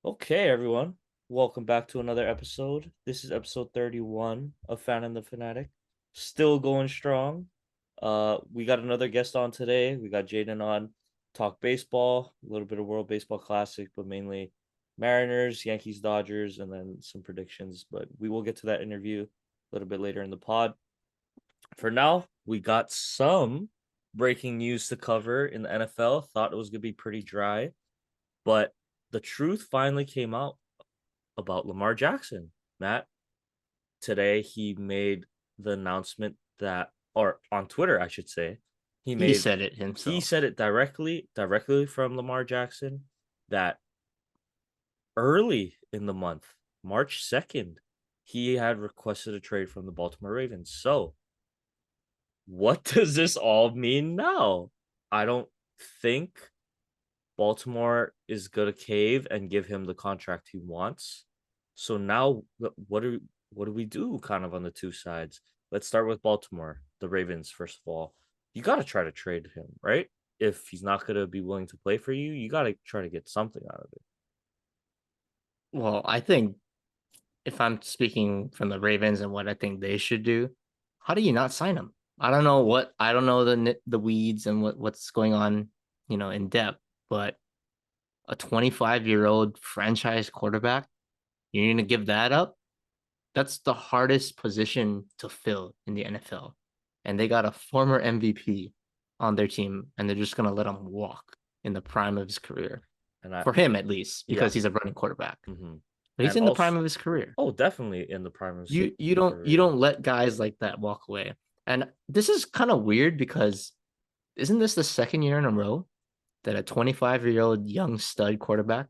Okay, everyone. Welcome back to another episode. This is episode 31 of Fan and the Fanatic. Still going strong. We got another guest on today. We got Jaydon on talk baseball, a little bit of World Baseball Classic, but mainly Mariners, Yankees, Dodgers, and then some predictions. But we will get to that interview a little bit later in the pod. For now, we got some breaking news to cover in the NFL. Thought it was gonna be pretty dry, but the truth finally came out about Lamar Jackson. Matt, today he made the announcement that, or on Twitter, I should say, he He made said it he himself. said it directly from Lamar Jackson that early in the month, March 2nd, he had requested a trade from the Baltimore Ravens. So, what does this all mean now? I don't think Baltimore is gonna cave and give him the contract he wants. So now, what do we do? Kind of on the two sides. Let's start with Baltimore, the Ravens. First of all, you gotta try to trade him, right? If he's not gonna be willing to play for you, you gotta try to get something out of it. Well, I think if I'm speaking from the Ravens and what I think they should do, how do you not sign him? I don't know the weeds and what's going on, in depth, but a 25-year-old franchise quarterback, you're going to give that up? That's the hardest position to fill in the NFL. And they got a former MVP on their team, and they're just going to let him walk in the prime of his career. And I, For him, at least, yeah, because he's a running quarterback. hmm But he's and in the also, prime of his career. oh, definitely in the prime of his You career. don't let guys like that walk away. And this is kind of weird because isn't this the second year in a row that a 25-year-old young stud quarterback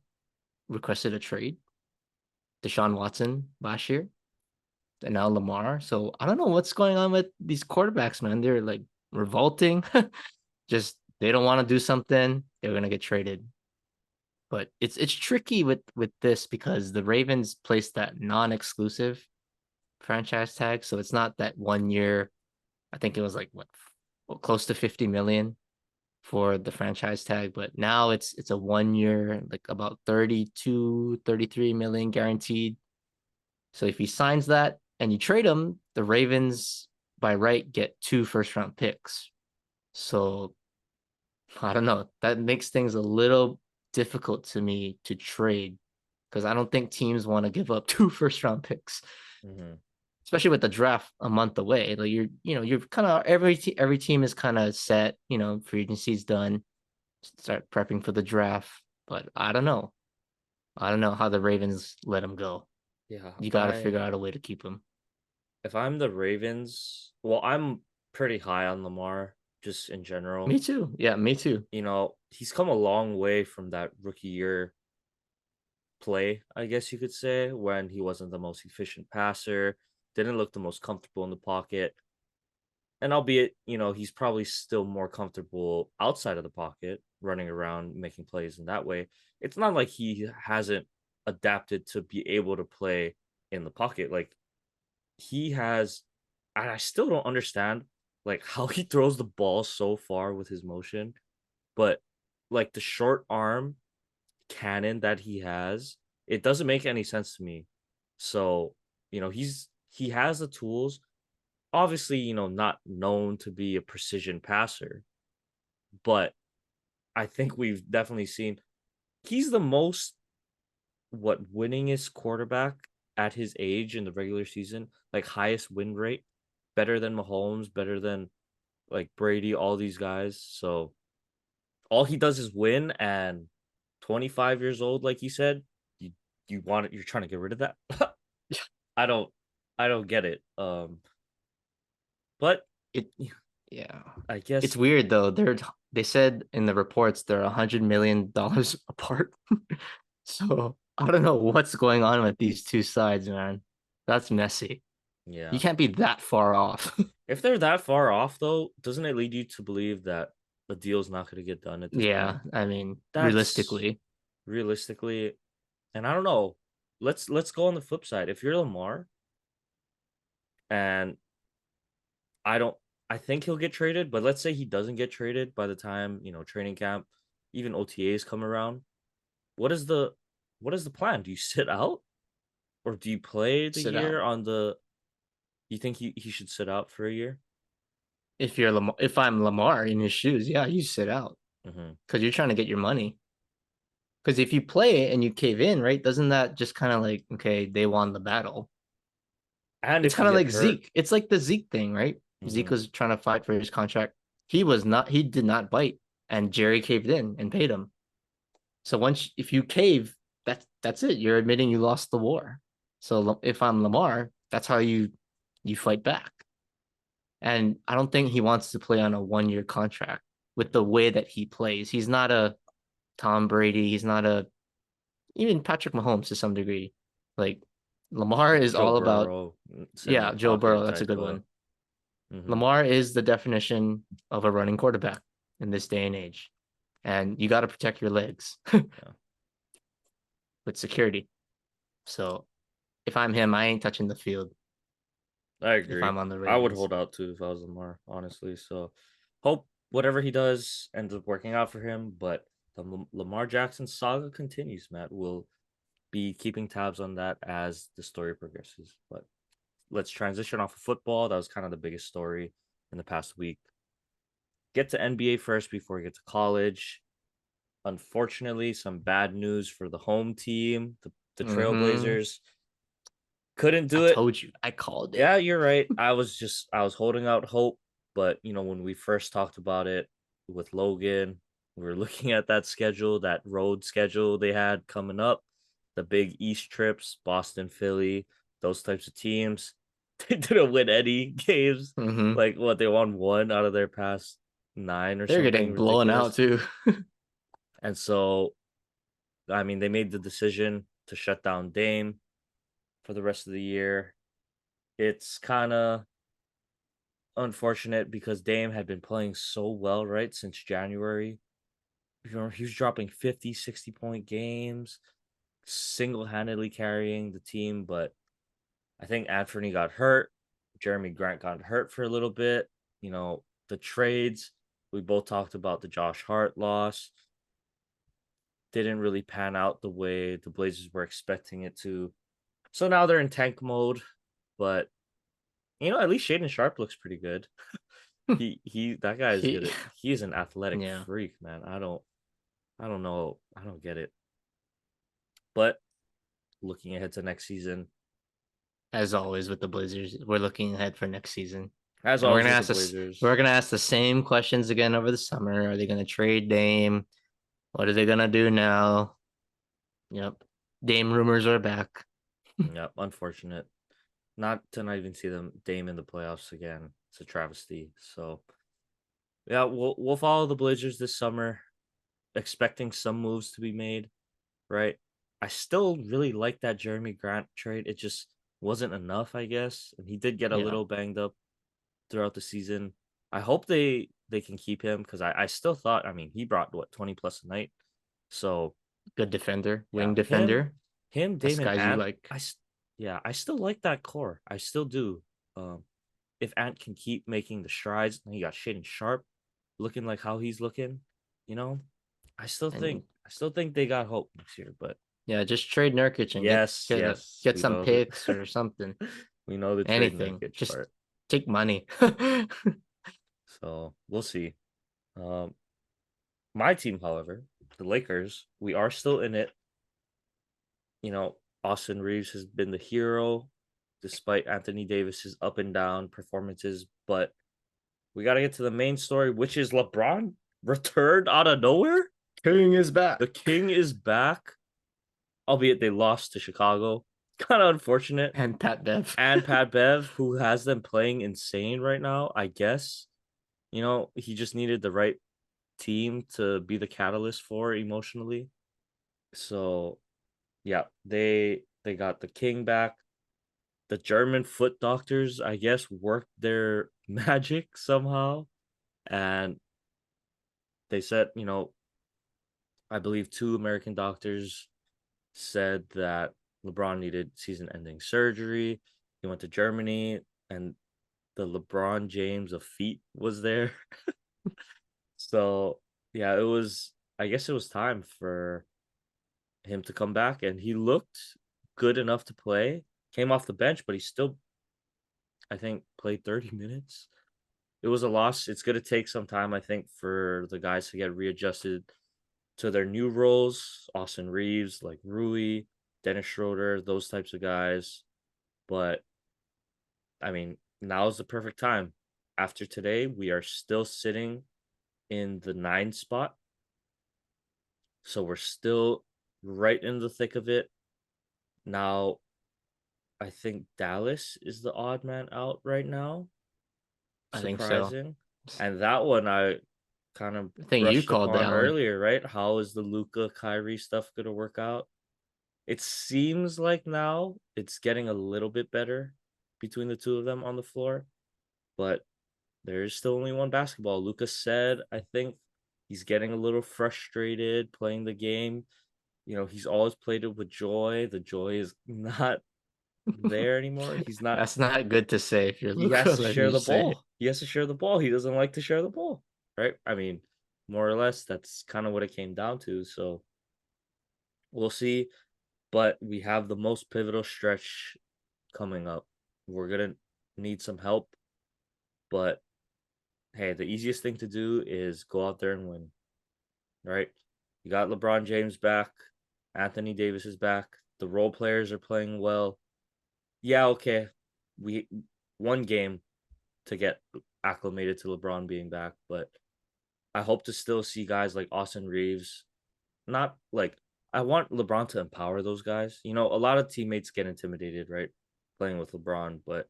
requested a trade? Deshaun Watson last year, and now Lamar. So I don't know what's going on with these quarterbacks, man. They're like revolting. Just they don't want to do something, they're gonna get traded. But it's tricky with this because the Ravens placed that non-exclusive franchise tag, so it's not that 1 year. I think it was like close to 50 million for the franchise tag, but now it's a 1 year, like about 32, 33 million guaranteed. So if he signs that and you trade him, the Ravens by right get two first round picks. So I don't know. That makes things a little difficult to me to trade because I don't think teams want to give up two first round picks, Hmm especially with the draft a month away. Like you're kind of every team is kind of set. Free agency's done. Start prepping for the draft, but I don't know. I don't know how the Ravens let him go. Yeah, You got to figure out a way to keep him. if I'm the Ravens, well, I'm pretty high on Lamar just in Me general. too. Yeah, me too. He's come a long way from that rookie year play, I guess you could say, when he wasn't the most efficient passer, didn't look the most comfortable in the pocket. And albeit, he's probably still more comfortable outside of the pocket, running around, making plays in that way. It's not like he hasn't adapted to be able to play in the pocket. Like he has, and I still don't understand like how he throws the ball so far with his motion, but like the short arm cannon that he has, it doesn't make any sense to me. So, he has the tools. Obviously, not known to be a precision passer, but I think we've definitely seen he's the most winningest quarterback at his age in the regular season, like highest win rate, better than Mahomes, better than like Brady, all these guys. So all he does is win, and 25 years old, like you said, you you want it, you're trying to get rid of that. I don't I don't get it. But It yeah. I It's guess weird though. They said in the reports they're $100 million apart. So I don't know what's going on with these two sides, man. That's messy. You yeah. can't be that far off. If they're that far off though, doesn't it lead you to believe that the deal's not going to get done at this point? Yeah, I mean, That's realistically, realistically, and I don't know. Let's go on the flip side. If you're Lamar, and I don't I think he'll get traded, but let's say he doesn't get traded by the time, training camp, even OTAs come around. What is the what is the plan? Do you sit out or do you play the Sit year out. on the? You think he should sit out for a year? If I'm Lamar in his shoes, yeah, you sit out Hmm. because you're trying to get your money. Because if you play it and you cave in, right, doesn't that just kind of like, okay, they won the battle? And It's if you kind of get like hurt, Zeke. It's like the Zeke thing, right? Zeke hmm was trying to fight for his contract. He did not bite, and Jerry caved in and paid him. So if you cave, that's it. You're admitting you lost the war. So if I'm Lamar, that's how you fight back. And I don't think he wants to play on a 1 year contract with the way that he plays. He's not a Tom Brady. He's not a even Patrick Mahomes to some degree. Like Lamar is Joe all about, Burrow, sit in the yeah, Joe Burrow. pocket That's a type good of. one. Hmm. Lamar is the definition of a running quarterback in this day and age. And you got to protect your legs Yeah, with security. So if I'm him, I ain't touching the field I if agree. I'm on the I would Ravens. hold out too if I was Lamar, honestly. So hope whatever he does ends up working out for him. But the Lamar Jackson saga continues, Matt. We'll be keeping tabs on that as the story progresses. But let's transition off of football. That was kind of the biggest story in the past week. Get to NBA first before we get to college. Unfortunately, some bad news for the home team, the Mm-hmm. Trailblazers. Couldn't I do it. told you. I called it. Yeah, you're right. I was holding out hope, but when we first talked about it with Logan, we were looking at that schedule, that road schedule they had coming up, the big East trips, Boston, Philly, those types of teams. They didn't win any games. Mm-hmm. Like what they won one out of their past nine or They're something getting blown out ridiculous. too. And so, I mean, they made the decision to shut down Dame for the rest of the year. It's kind of unfortunate because Dame had been playing so well, right, since January. He was dropping 50, 60 point games, single handedly carrying the team. But I think Anthony got hurt. Jeremy Grant got hurt for a little bit. The trades, we both talked about the Josh Hart loss, didn't really pan out the way the Blazers were expecting it to. So now they're in tank mode. But, at least Shaden Sharp looks pretty good. He that guy is he, good at he's an athletic yeah, freak, man. I don't know. I don't get it. But looking ahead to next season, as always with the Blazers, we're looking ahead for next season. as And always with the we're Blazers. gonna ask the same questions again over the summer. Are they gonna trade Dame? What are they gonna do now? Yep. Dame rumors are back. Yep, unfortunate. Not even see them Dame in the playoffs again. It's a travesty. So yeah, we'll follow the Blazers this summer, expecting some moves to be made, right? I still really like that Jeremy Grant trade. It just wasn't enough, I guess. And he did get a Yeah. little banged up throughout the season. I hope they can keep him because I still thought, I mean, he brought what, 20 plus a night. So Good defender, yeah, wing him defender. him That's Damon guys you Ant. like. Yeah, I still like that core. I still do. If Ant can keep making the strides, and he got Shaden Sharp looking like how he's looking, you know, And I still think they got hope next year. But yeah, just trade Nurkic and yes, yes, get we some know the picks or something. we know the trade Anything. Nurkic Just part. take money. So we'll see. Um, My team, however, the Lakers, we are still in it. Austin Reeves has been the hero despite Anthony Davis's up and down performances. But we got to get to the main story, which is LeBron returned out of nowhere. King is back. The King is back, albeit they lost to Chicago. Kind of unfortunate. And Pat Bev. And Pat Bev, who has them playing insane right now, I guess. He just needed the right team to be the catalyst for emotionally. So yeah, they got the King back. The German foot doctors, I guess, worked their magic somehow, and they said, I believe two American doctors said that LeBron needed season-ending surgery. He went to Germany, and the LeBron James of feet was there. So yeah, it was. I guess it was time for him to come back, and he looked good enough to play. Came off the bench, but he still, I think, played 30 minutes. It was a loss. It's going to take some time, I think, for the guys to get readjusted to their new roles. Austin Reeves, like Rui, Dennis Schroeder, those types of guys. But I mean, now is the perfect time. After today, we are still sitting in the 9 spot. So we're still right in the thick of it. Now, I think Dallas is the odd man out right now. I think so. Surprising. And that one I kind of I think you brushed called upon that one. earlier, right? How is the Luca Kyrie stuff going to work out? It seems like now it's getting a little bit better between the two of them on the floor, but there's still only one basketball. Luca said, I think he's getting a little frustrated playing the game. He's always played it with joy. The joy is not there anymore. He's not, That's not good to say if you're he Luca, has to let me share the just say. ball. He has to share the ball. He doesn't like to share the ball, right? I mean, more or less, that's kind of what it came down to. So we'll see. But we have the most pivotal stretch coming up. We're going to need some help. But hey, the easiest thing to do is go out there and win, right? You got LeBron James back. Anthony Davis is back. The role players are playing well. Yeah, okay. We one game to get acclimated to LeBron being back, but I hope to still see guys like Austin Reeves. Not like I want LeBron to empower those guys. A lot of teammates get intimidated, right? Playing with LeBron, but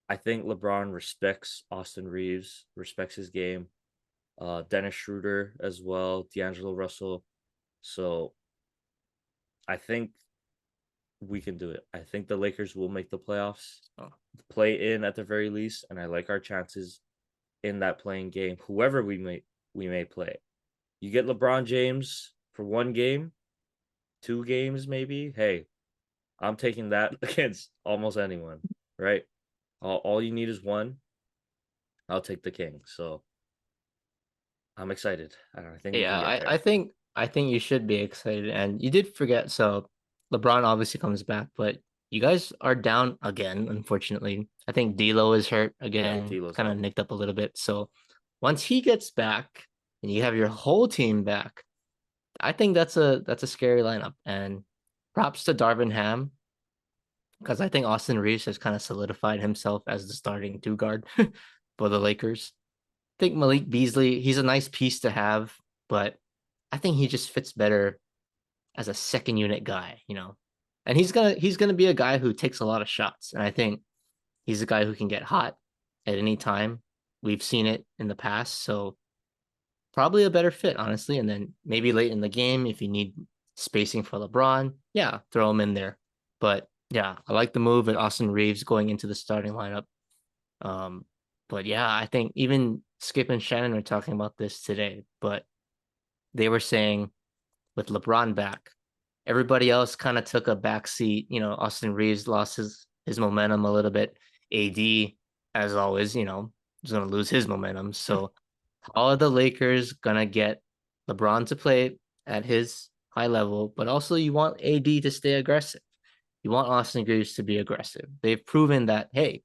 I think LeBron respects Austin Reeves, respects his game. Dennis Schroeder as well, D'Angelo Russell. So I think we can do it. I think the Lakers will make the playoffs, Oh, play in at the very least, and I like our chances in that playing game. Whoever we may play. You get LeBron James for one game, 2 games maybe. Hey, I'm taking that against almost anyone, right? All you need is one. I'll take the king. So I'm excited. I think we can yeah, get there. I think you should be excited. And you did forget, so LeBron obviously comes back, but you guys are down again, unfortunately. I think D'Lo is hurt Yeah, again, D'Lo's kind of out. nicked up a little bit. So once he gets back and you have your whole team back, I think that's a scary lineup. And props to Darvin Ham, because I think Austin Reeves has kind of solidified himself as the starting two guard for the Lakers. I think Malik Beasley, he's a nice piece to have, but I think he just fits better as a second unit guy. And he's gonna be a guy who takes a lot of shots. And I think he's a guy who can get hot at any time. We've seen it in the past. So probably a better fit, honestly. And then maybe late in the game, if you need spacing for LeBron, yeah, throw him in there. But yeah, I like the move at Austin Reeves going into the starting lineup. Um, but yeah, I think even Skip and Shannon were talking about this today, but they were saying with LeBron back, everybody else kind of took a back seat. Austin Reeves lost his momentum a little bit. AD, as always, is gonna lose his momentum. So how are the Lakers gonna get LeBron to play at his high level, but also you want AD to stay aggressive. You want Austin Reeves to be aggressive. They've proven that, hey,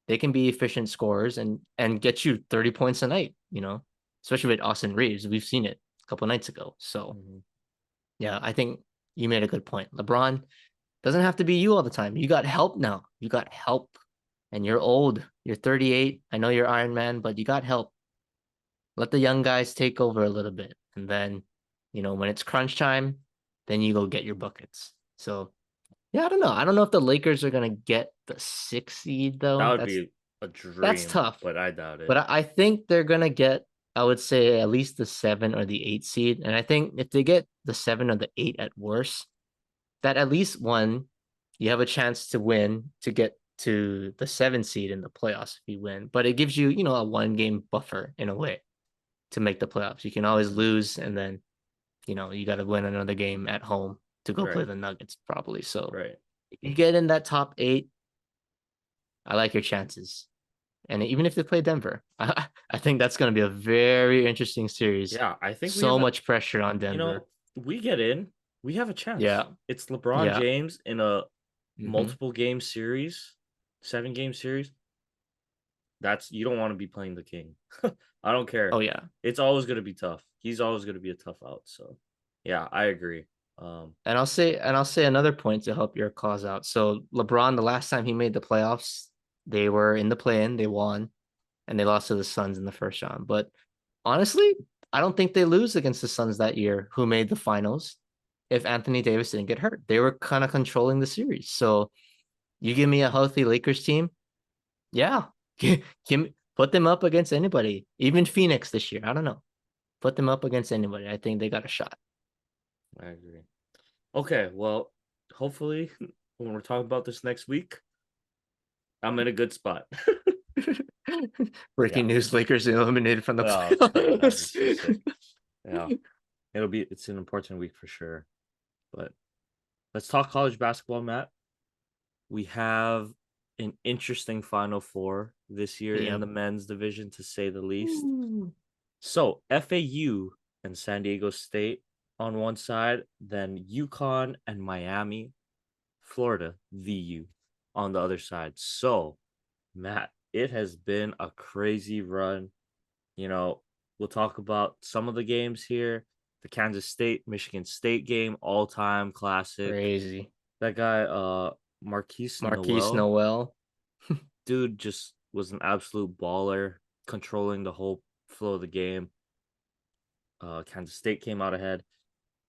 they can be efficient scorers and get you 30 points a night, especially with Austin Reeves. We've seen it a couple nights ago. So Mhm. yeah, I think you made a good point. LeBron doesn't have to be you all the time. You got help now. You got help. And you're old. You're 38. I know you're Iron Man, but you got help. Let the young guys take over a little bit. And then, when it's crunch time, then you go get your buckets. So yeah, I don't know. I don't know if the Lakers are gonna get the 6th seed That though. would That's be a that's dream, tough. but I doubt But it. I think they're gonna get, I would say, at least the 7 or the 8 seed. And I think if they get the 7 or the 8 at worst, that at least one, you have a chance to win to get to the 7 seed in the playoffs if you win. But it gives you, a 1 game buffer in a way to make the playoffs. You can always Mhm. lose, and then you got to win another game at home to go play Right, the Nuggets probably. So right. if you get in that top 8, I like your chances. And even if they play Denver, I think that's going to be a very interesting series. Yeah, I think we have So a much pressure on you Denver. know, we get in. We have a chance. Yeah, It's LeBron yeah. James in a Hmm. multiple game series, 7 game series. That's you don't want to be playing the king. I don't care. Oh yeah. It's always going to be tough. He's always going to be a tough out. So, yeah, I agree. And I'll say another point to help your cause out. So LeBron, the last time he made the playoffs, they were in the play-in, they won, and they lost to the Suns in the first round. But honestly, I don't think they lose against the Suns that year, who made the finals. If Anthony Davis didn't get hurt, they were kind of controlling the series. So you give me a healthy Lakers team, yeah, put them up against anybody, even Phoenix this year. I don't know, put them up against anybody. I think they got a shot. I agree. Okay, well, hopefully when we're talking about this next week, I'm in a good spot. Yeah. Breaking news: Lakers eliminated from the Oh god, that'd be playoffs. so sick. Yeah. It's an important week for sure. But let's talk college basketball, Matt. We have an interesting Final Four this year in Yep. the men's division, to say the least. Ooh. So FAU and San Diego State on one side, then UConn and Miami, Florida, VU on the other side. So, Matt, it has been a crazy run. You know, we'll talk about some of the games here. The Kansas State Michigan State game, all time classic. Crazy. That guy, Marquise Marquise Noel, Noel. dude, just was an absolute baller, controlling the whole flow of the game. Kansas State came out ahead.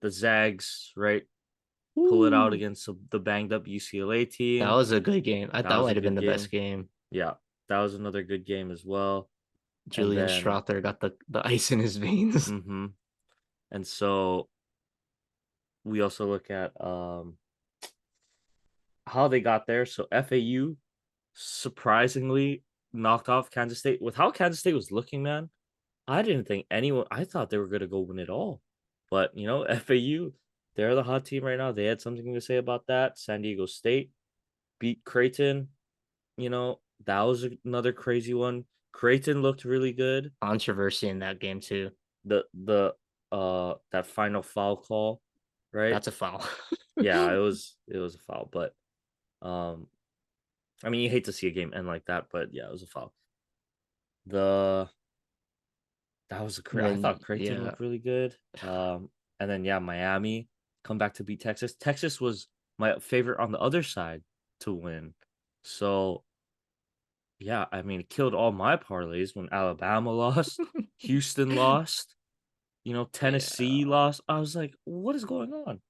The Zags, right, pull it out Ooh. against the banged up UCLA That team. was a good game. I That thought was a might have been good the best game. game. Yeah, that was another good game as well. And Julian then, Strother got the ice in his veins. mm-hmm. And so we also look at how they got there. So FAU surprisingly knocked off Kansas State. With how Kansas State was looking, man, I didn't think anyone. I thought they were gonna go win it all, but FAU, they're the hot team right now. They had something to say about that. San Diego State beat Creighton. That was another crazy one. Creighton looked really good. Controversy in that game too. The that final foul call, right? That's a foul. Yeah, it was a foul, but um, I mean, you hate to see a game end like that, but yeah, it was a foul. The That was And I then thought Creighton yeah, looked really good. And then yeah, Miami come back to beat Texas. Texas was my favorite on the other side to win. So yeah, I mean, it killed all my parlays when Alabama lost, Houston lost, Tennessee yeah. lost. I was like, what is going on?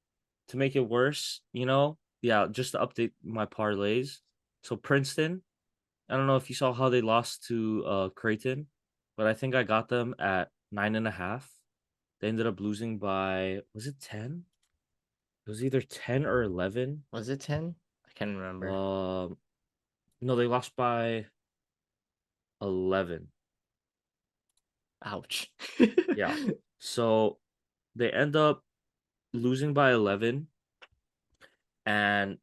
To make it worse, yeah, just to update my parlays. So Princeton, I don't know if you saw how they lost to Creighton, but I think I got them at 9.5. They ended up losing by, was it 10? It was either 10 or 11. Was it 10? I can't remember. Um, no, they lost by 11. Ouch. Yeah. So they end up losing by 11, and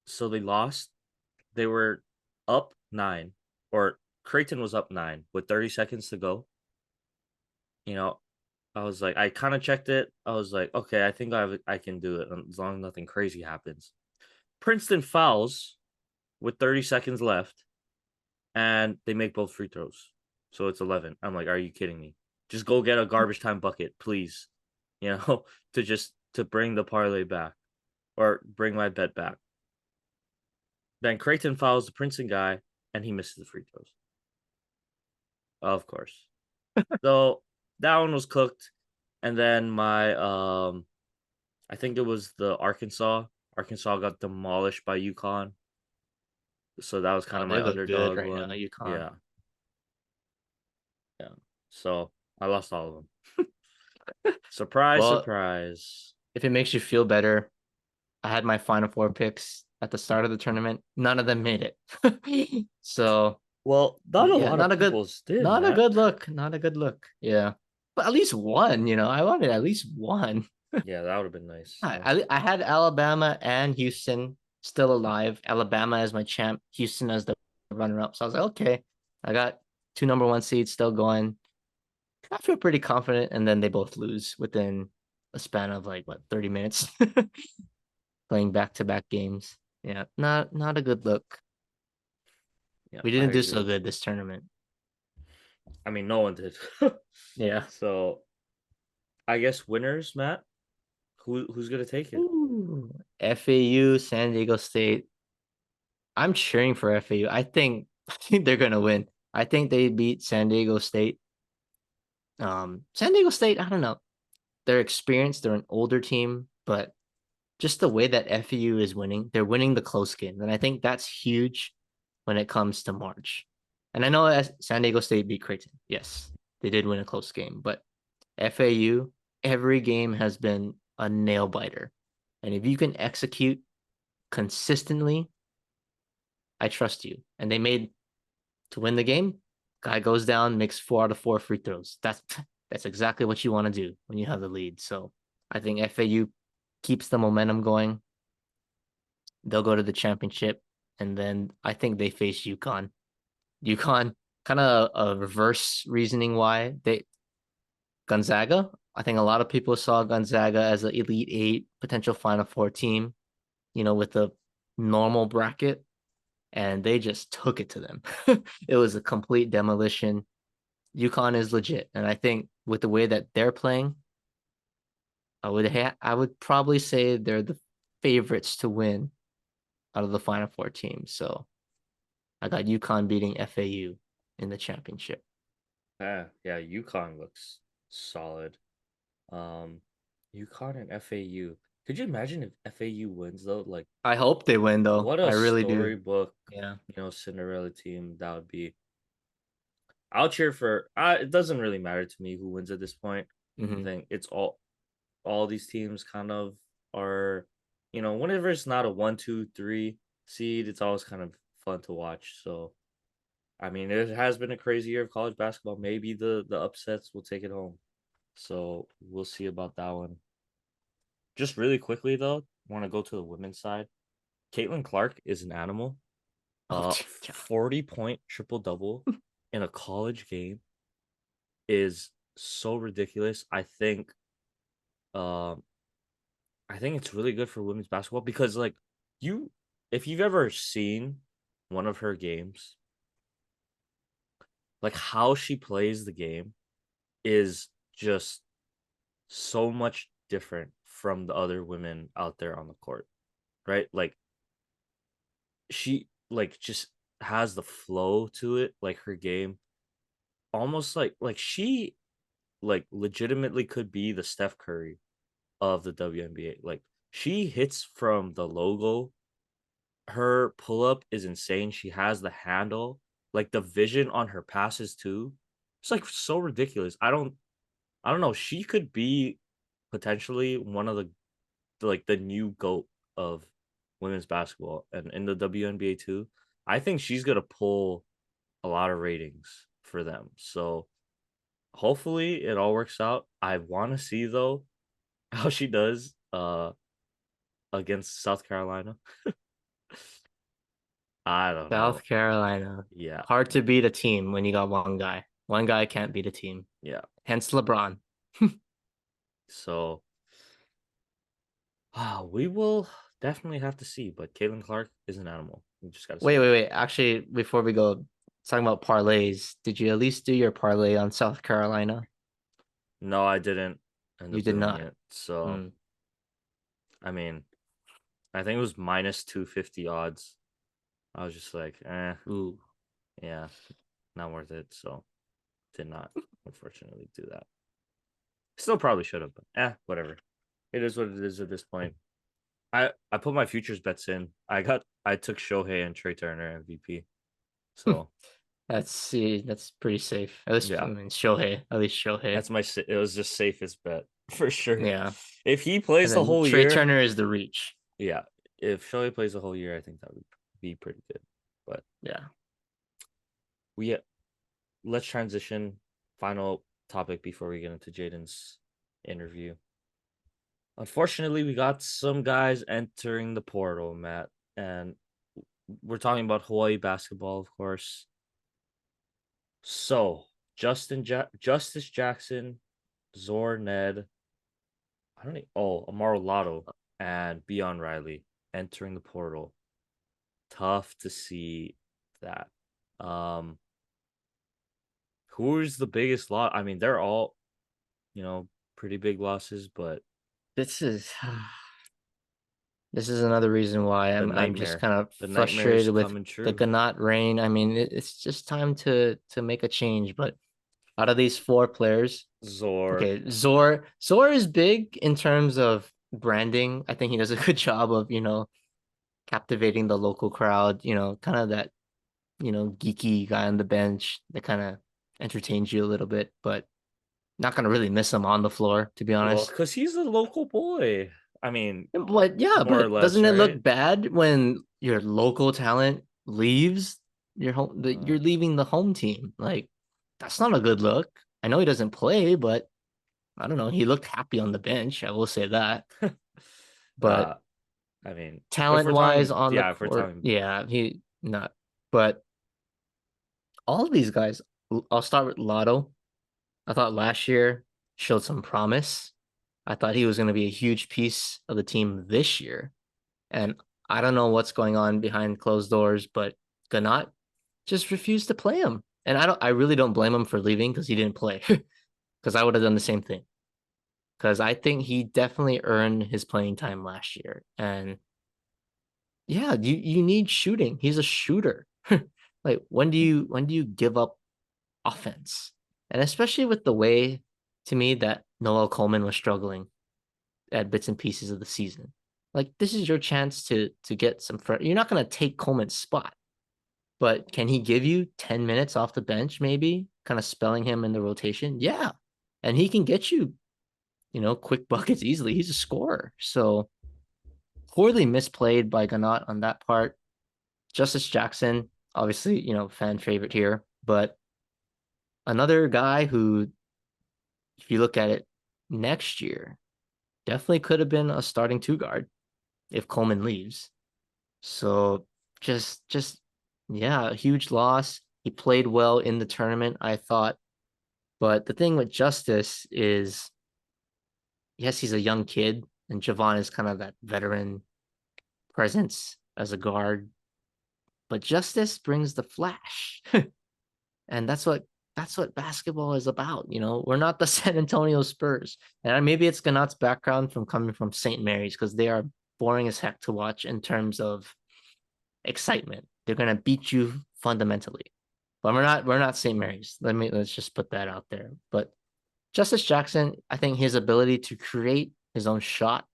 so they lost. They were up 9, or Creighton was up 9 with 30 seconds to go. You know, I was like, I kind of checked it. I was like, okay, I think I can do it as long as nothing crazy happens. Princeton fouls with 30 seconds left, and they make both free throws. So it's 11. I'm like, are you kidding me? Just go get a garbage time bucket, please. To bring the parlay back, or bring my bet back. Then Creighton fouls the Princeton guy, and he misses the free throws. Of course. So that one was cooked. And then I think it was the Arkansas. Arkansas got demolished by UConn. So that was kind Oh, of they my look good underdog right now, one. UConn. Yeah. Yeah. So I lost all of them. Surprise, Well, surprise. if it makes you feel better, I had my final four picks at the start of the tournament. None of them made it. So Well, not a yeah, lot of people's did, not a Matt. good look. Not a good look. Yeah. But at least one, I wanted at least one. Yeah, that would have been nice. I had Alabama and Houston still alive. Alabama as my champ, Houston as the runner up. So I was like, okay, I got two number one seeds still going. I feel pretty confident. And then they both lose within a span of like what 30 minutes playing back-to-back games. Yeah, not a good look. Yeah, We I didn't do so agree. good this tournament. I mean, no one did. Yeah. So I guess winners, Matt. Who's gonna take it? Ooh. FAU, San Diego State. I'm cheering for FAU. I think they're gonna win. I think they beat San Diego State. San Diego State, I don't know. They're experienced, they're an older team, but just the way that FAU is winning, they're winning the close game. And I think that's huge when it comes to March. And I know San Diego State beat Creighton. Yes, they did win a close game, but FAU, every game has been a nail biter. And if you can execute consistently, I trust you. And they made to win the game. Guy goes down, makes 4 out of 4 free throws. That's exactly what you want to do when you have the lead. So I think FAU keeps the momentum going. They'll go to the championship, and then I think they face UConn. UConn, kind of a reverse reasoning why they Gonzaga. I think a lot of people saw Gonzaga as an Elite Eight potential Final Four team, with the normal bracket, and they just took it to them. It was a complete demolition. UConn is legit, and I think with the way that they're playing, I would probably say they're the favorites to win out of the Final Four teams. So I got UConn beating FAU in the championship. Yeah, UConn looks solid. Um, UConn and FAU. Could you imagine if FAU wins though? Like, I hope they win though. what a I really do. storybook, Yeah. Cinderella team that would be. I'll cheer for. It doesn't really matter to me who wins at this point. I Hmm. think it's all these teams kind of are, whenever it's not a 1, 2, 3 seed, it's always kind of fun to watch. So I mean, it has been a crazy year of college basketball. Maybe the upsets will take it home. So we'll see about that one. Just really quickly though, want to go to the women's side. Caitlin Clark is an animal. Oh, yeah. 40-point triple double in a college game is so ridiculous. Um I think it's really good for women's basketball because like you if you've ever seen one of her games, like how she plays the game is just so much different from the other women out there on the court, right? Like she like just has the flow to it, like her game almost like she like legitimately could be the Steph Curry of the WNBA. Like she hits from the logo. Her pull up is insane. She has the handle, like the vision on her passes too. It's like so ridiculous. I don't know. She could be potentially one of the new goat of women's basketball and in the WNBA too. I think she's gonna pull a lot of ratings for them. So hopefully it all works out. I want to see though how she does against South Carolina. I don't know. South Carolina. Yeah, Hard to beat a team when you got one guy. One guy can't beat a team. yeah. Hence LeBron. So we will definitely have to see. But Caitlin Clark is an animal. We just gotta Wait, see. wait, wait. Actually, before we go talking about parlays, did you at least do your parlay on South Carolina? No, I didn't end You up did doing not. it. So Mm. I mean, I think it was minus 250 odds. I was just like, Ooh. yeah, not worth it. So did not unfortunately do that. Still probably should have, but whatever. It is what it is at this point. I put my futures bets in. I took Shohei and Trey Turner MVP. So That's pretty safe. At least I yeah, mean Shohei. At least Shohei. it was just safest bet for sure. Yeah. If he And plays the then whole Trey year, Turner is the reach. yeah. If Shohei plays the whole year, I think that would be pretty good. But Yeah. we let's transition. Final topic before we get into Jaydon's interview. Unfortunately, we got some guys entering the portal, Matt, and we're talking about Hawaii basketball, of course. So, Justice Jackson, Zor Ned. I don't know. Oh, Amaro Lotto and Beyond Riley entering the portal. Tough to see that. Um, who's the biggest loss? I mean, they're all, you know, pretty big losses, but This is this is another reason why the I'm just nightmare, kind of the nightmares frustrated with coming the true. Ganot reign. I mean, it's just time to make a change. But out of these four players, Zor, okay, Zor is big in terms of branding. I think he does a good job of, captivating the local crowd, kind of that, geeky guy on the bench that kind of entertains you a little bit, but not gonna really miss him on the floor, to be well, honest. because he's a local boy. I mean, But yeah, more or but less, doesn't it right? look bad when your local talent leaves your home, Uh, you're leaving the home team? Like, that's not a good look. I know he doesn't play, but I don't know. He looked happy on the bench. I will say that. But uh, I mean, if talent we're wise talking, on the yeah, if we're court, talking, yeah, he not. But all of these guys, I'll start with Lotto. I thought last year showed some promise. I thought he was going to be a huge piece of the team this year. And I don't know what's going on behind closed doors, but Ganot just refused to play him. And I really don't blame him for leaving because he didn't play. Because I would have done the same thing. Because I think he definitely earned his playing time last year. And yeah, you need shooting. He's a shooter. Like when do you give up offense? And especially with the way to me that Noel Coleman was struggling at bits and pieces of the season. Like this is your chance to get some you're not going to take Coleman's spot, but can he give you 10 minutes off the bench maybe, kind of spelling him in the rotation? Yeah. And he can get you, quick buckets easily. He's a scorer. So poorly misplayed by Ganot on that part. Justice Jackson, obviously, fan favorite here, but another guy who, if you look at it next year, definitely could have been a starting two guard if Coleman leaves. So just yeah, a huge loss. He played well in the tournament, I thought. But the thing with Justice is, yes, he's a young kid, and Javon is kind of that veteran presence as a guard. But Justice brings the flash. And that's what basketball is about. We're not the San Antonio Spurs. And maybe it's Ganot's background from coming from St. Mary's because they are boring as heck to watch in terms of excitement. They're gonna beat you fundamentally. But we're not St. Mary's. Let's just put that out there. But Justice Jackson, I think his ability to create his own shot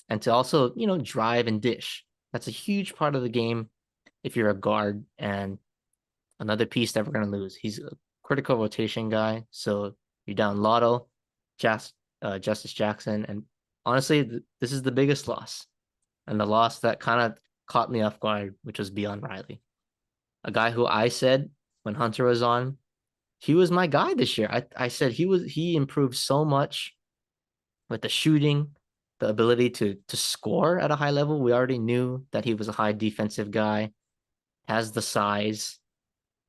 and to also, drive and dish. That's a huge part of the game if you're a guard and another piece that we're gonna lose. He's a critical rotation guy. So you're down Lotto, Justice Jackson, and honestly, this is the biggest loss. And the loss that kind of caught me off guard, which was Beyond Riley, a guy who I said when Hunter was on, he was my guy this year. I said he improved so much with the shooting, the ability to score at a high level. We already knew that he was a high defensive guy, has the size,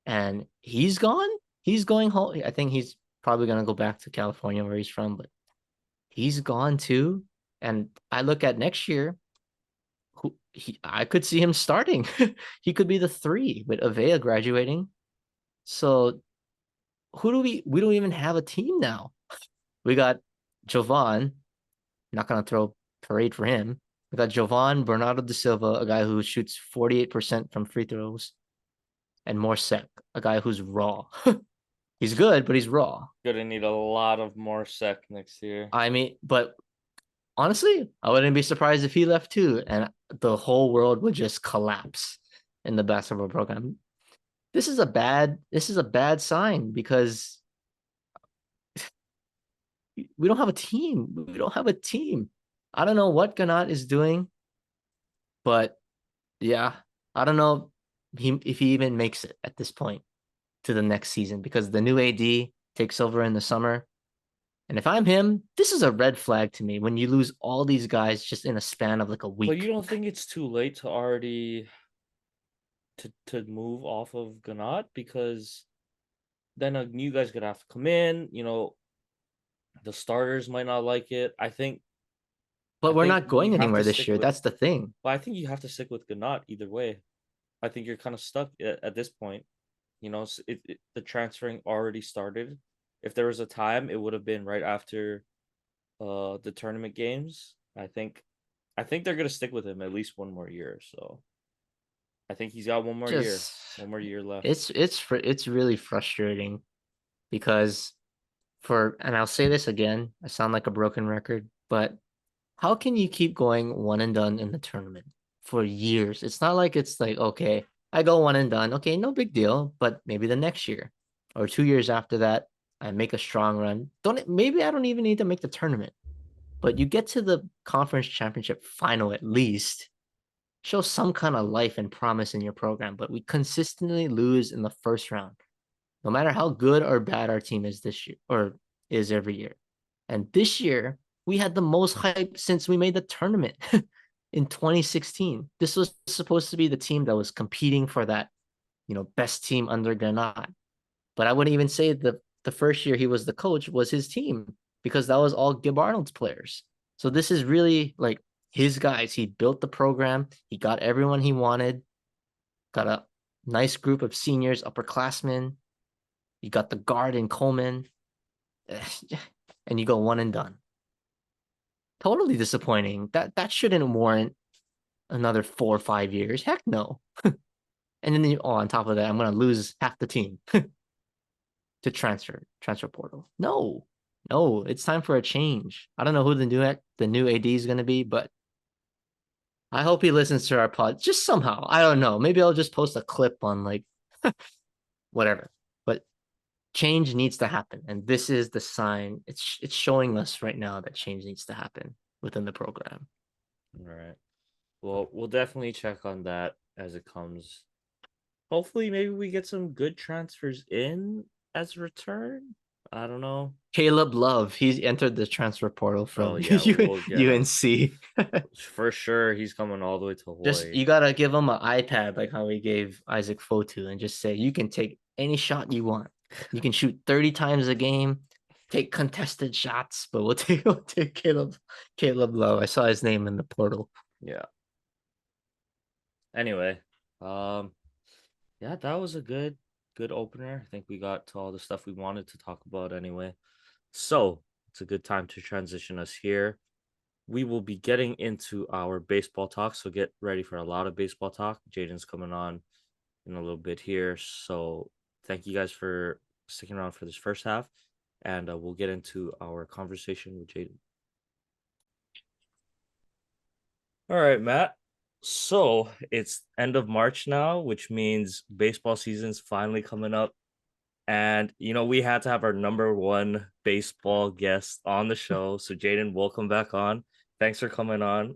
and he's gone. He's going home. I think he's probably gonna go back to California where he's from, but he's gone too. And I look at next year, I could see him starting. He could be the three with Avea graduating. So who do we don't even have a team now. We got Jovan, not gonna throw parade for him. We got Jovan Bernardo da Silva, a guy who shoots 48% from free throws, and Morsek, a guy who's raw. He's good, but he's raw. gonna need a lot of more sec next year. I mean, but honestly, I wouldn't be surprised if he left too, and the whole world would just collapse in the basketball program. This is a bad sign because we don't have a team. We don't have a team. I don't know what Ganat is doing, but yeah, I don't know if he even makes it at this point to the next season because the new AD takes over in the summer. And if I'm him, this is a red flag to me when you lose all these guys just in a span of like a But you week. don't think it's too late to already to move off of Ganat because then a new guy's gonna have to come in. The starters might not like it. I But we're think not you going have to anywhere this stick year. with. That's the thing. But I think you have to stick with Gannat either way. I think you're kind of stuck at this point. The transferring already started. If there was a time, it would have been right after the tournament games. I think they're gonna stick with him at least one more year. So I think he's got Just one more year left. it's really frustrating because and I'll say this again, I sound like a broken record, but how can you keep going one and done in the tournament for years? It's not like it's like, okay, I go one and done. Okay, no big deal. But maybe the next year or 2 years after that, I make a strong run. Maybe I don't even need to make the tournament, but you get to the conference championship final at least. Show some kind of life and promise in your program, but we consistently lose in the first round, no matter how good or bad our team is this year or is every year. And this year, we had the most hype since we made the tournament in 2016. This was supposed to be the team that was competing for that, best team under Granat. But I wouldn't even say the first year he was the coach was his team because that was all Gib Arnold's players. So this is really like his guys. He built the program. He got everyone he wanted. Got a nice group of seniors, upperclassmen. You got the guard in Coleman, and you go one and done. Totally disappointing. That shouldn't warrant another 4 or 5 years. Heck no. And then on top of that, I'm gonna lose half the team to transfer portal. No, no, it's time for a change. I don't know who the new AD is gonna be, but I hope he listens to our pod just somehow. I don't know. Maybe I'll just post a clip on like whatever. But change needs to happen, and this is the sign. It's showing us right now that change needs to happen within the program. All right. Well, we'll definitely check on that as it comes. Hopefully, maybe we get some good transfers in as a return. I don't know. Caleb Love, he's entered the transfer portal Oh from yeah, we'll get him UNC. for sure. He's coming all the way to Just Hawaii. you gotta give him an iPad like how we gave Isaac Fotu and just say you can take any shot you want. You can shoot 30 times a game, take contested shots, but we'll take Caleb Love. I saw his name in the portal. Yeah. Anyway, um, yeah, that was a good opener. I think we got to all the stuff we wanted to talk about anyway. So it's a good time to transition us here. We will be getting into our baseball talk, so get ready for a lot of baseball talk. Jaydon's coming on in a little bit here, so thank you guys for sticking around for this first half, and we'll get into our conversation with Jaydon. All right, Matt. So it's end of March now, which means baseball season's finally coming up. And we had to have our number one baseball guest on the show. So Jaydon, welcome back on. Thanks for coming on.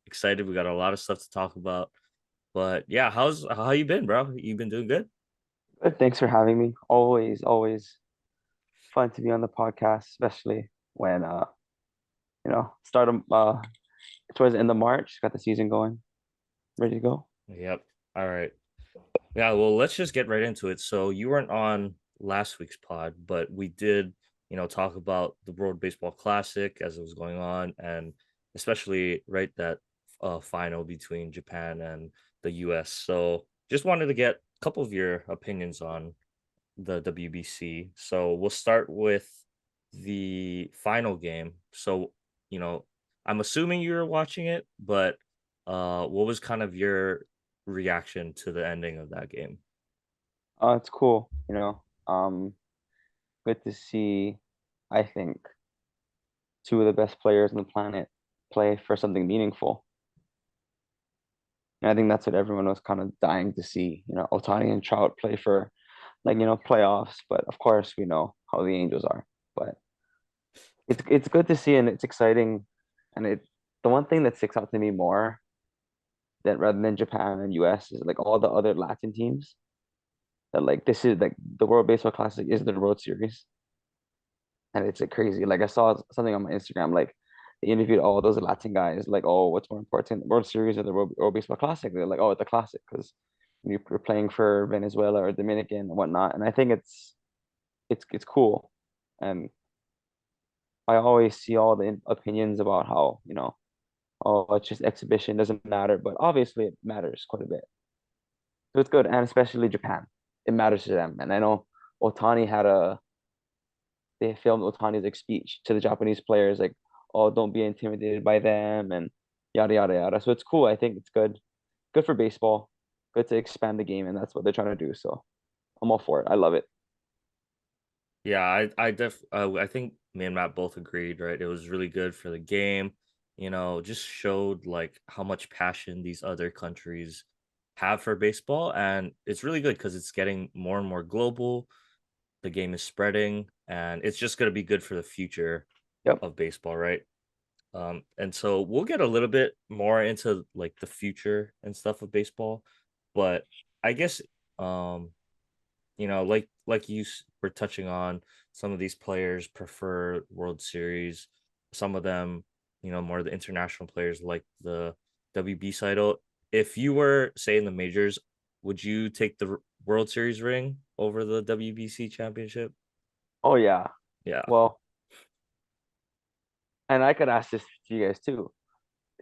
Excited. We got a lot of stuff to talk about. But yeah, how you been, bro? You been doing good? Good. Thanks for having me. Always, always fun to be on the podcast, especially when start towards the end of March, got the season going, ready to go. Yep. All right. Yeah, well, let's just get right into it. So you weren't on last week's pod, but we did, talk about the World Baseball Classic as it was going on, and especially right that final between Japan and the US. So just wanted to get a couple of your opinions on the WBC. So we'll start with the final game. So, you know, I'm assuming you were watching it, but what was kind of your reaction to the ending of that game? It's cool, good to see, I think, two of the best players on the planet play for something meaningful. And I think that's what everyone was kind of dying to see, Otani and Trout play for playoffs, but of course we know how the Angels are. But it's good to see and it's exciting. And the one thing that sticks out to me more that rather than Japan and US is like all the other Latin teams that like this is like the World Baseball Classic is the World Series. And it's like crazy. Like I saw something on my Instagram, like they interviewed all those Latin guys, like, oh, what's more important, the World Series or the World Baseball Classic? They're like, oh, it's a classic because you're playing for Venezuela or Dominican and whatnot. And I think it's cool. And I always see all the opinions about how, oh, it's just exhibition, doesn't matter. But obviously it matters quite a bit. So it's good. And especially Japan. It matters to them. And I know Otani they filmed Otani's like speech to the Japanese players, like, oh, don't be intimidated by them and yada yada yada. So it's cool. I think it's good. Good for baseball. Good to expand the game, and that's what they're trying to do. So I'm all for it. I love it. Yeah, I think me and Matt both agreed, right? It was really good for the game. Just showed like how much passion these other countries have for baseball, and it's really good because it's getting more and more global. The game is spreading, and it's just going to be good for the future Yep. of baseball, right? And so we'll get a little bit more into like the future and stuff of baseball, but I guess like were touching on, some of these players prefer World Series. Some of them, more the international players like the WB title. If you were say in the majors, would you take the World Series ring over the WBC championship? Oh yeah. Yeah. Well, and I could ask this to you guys too,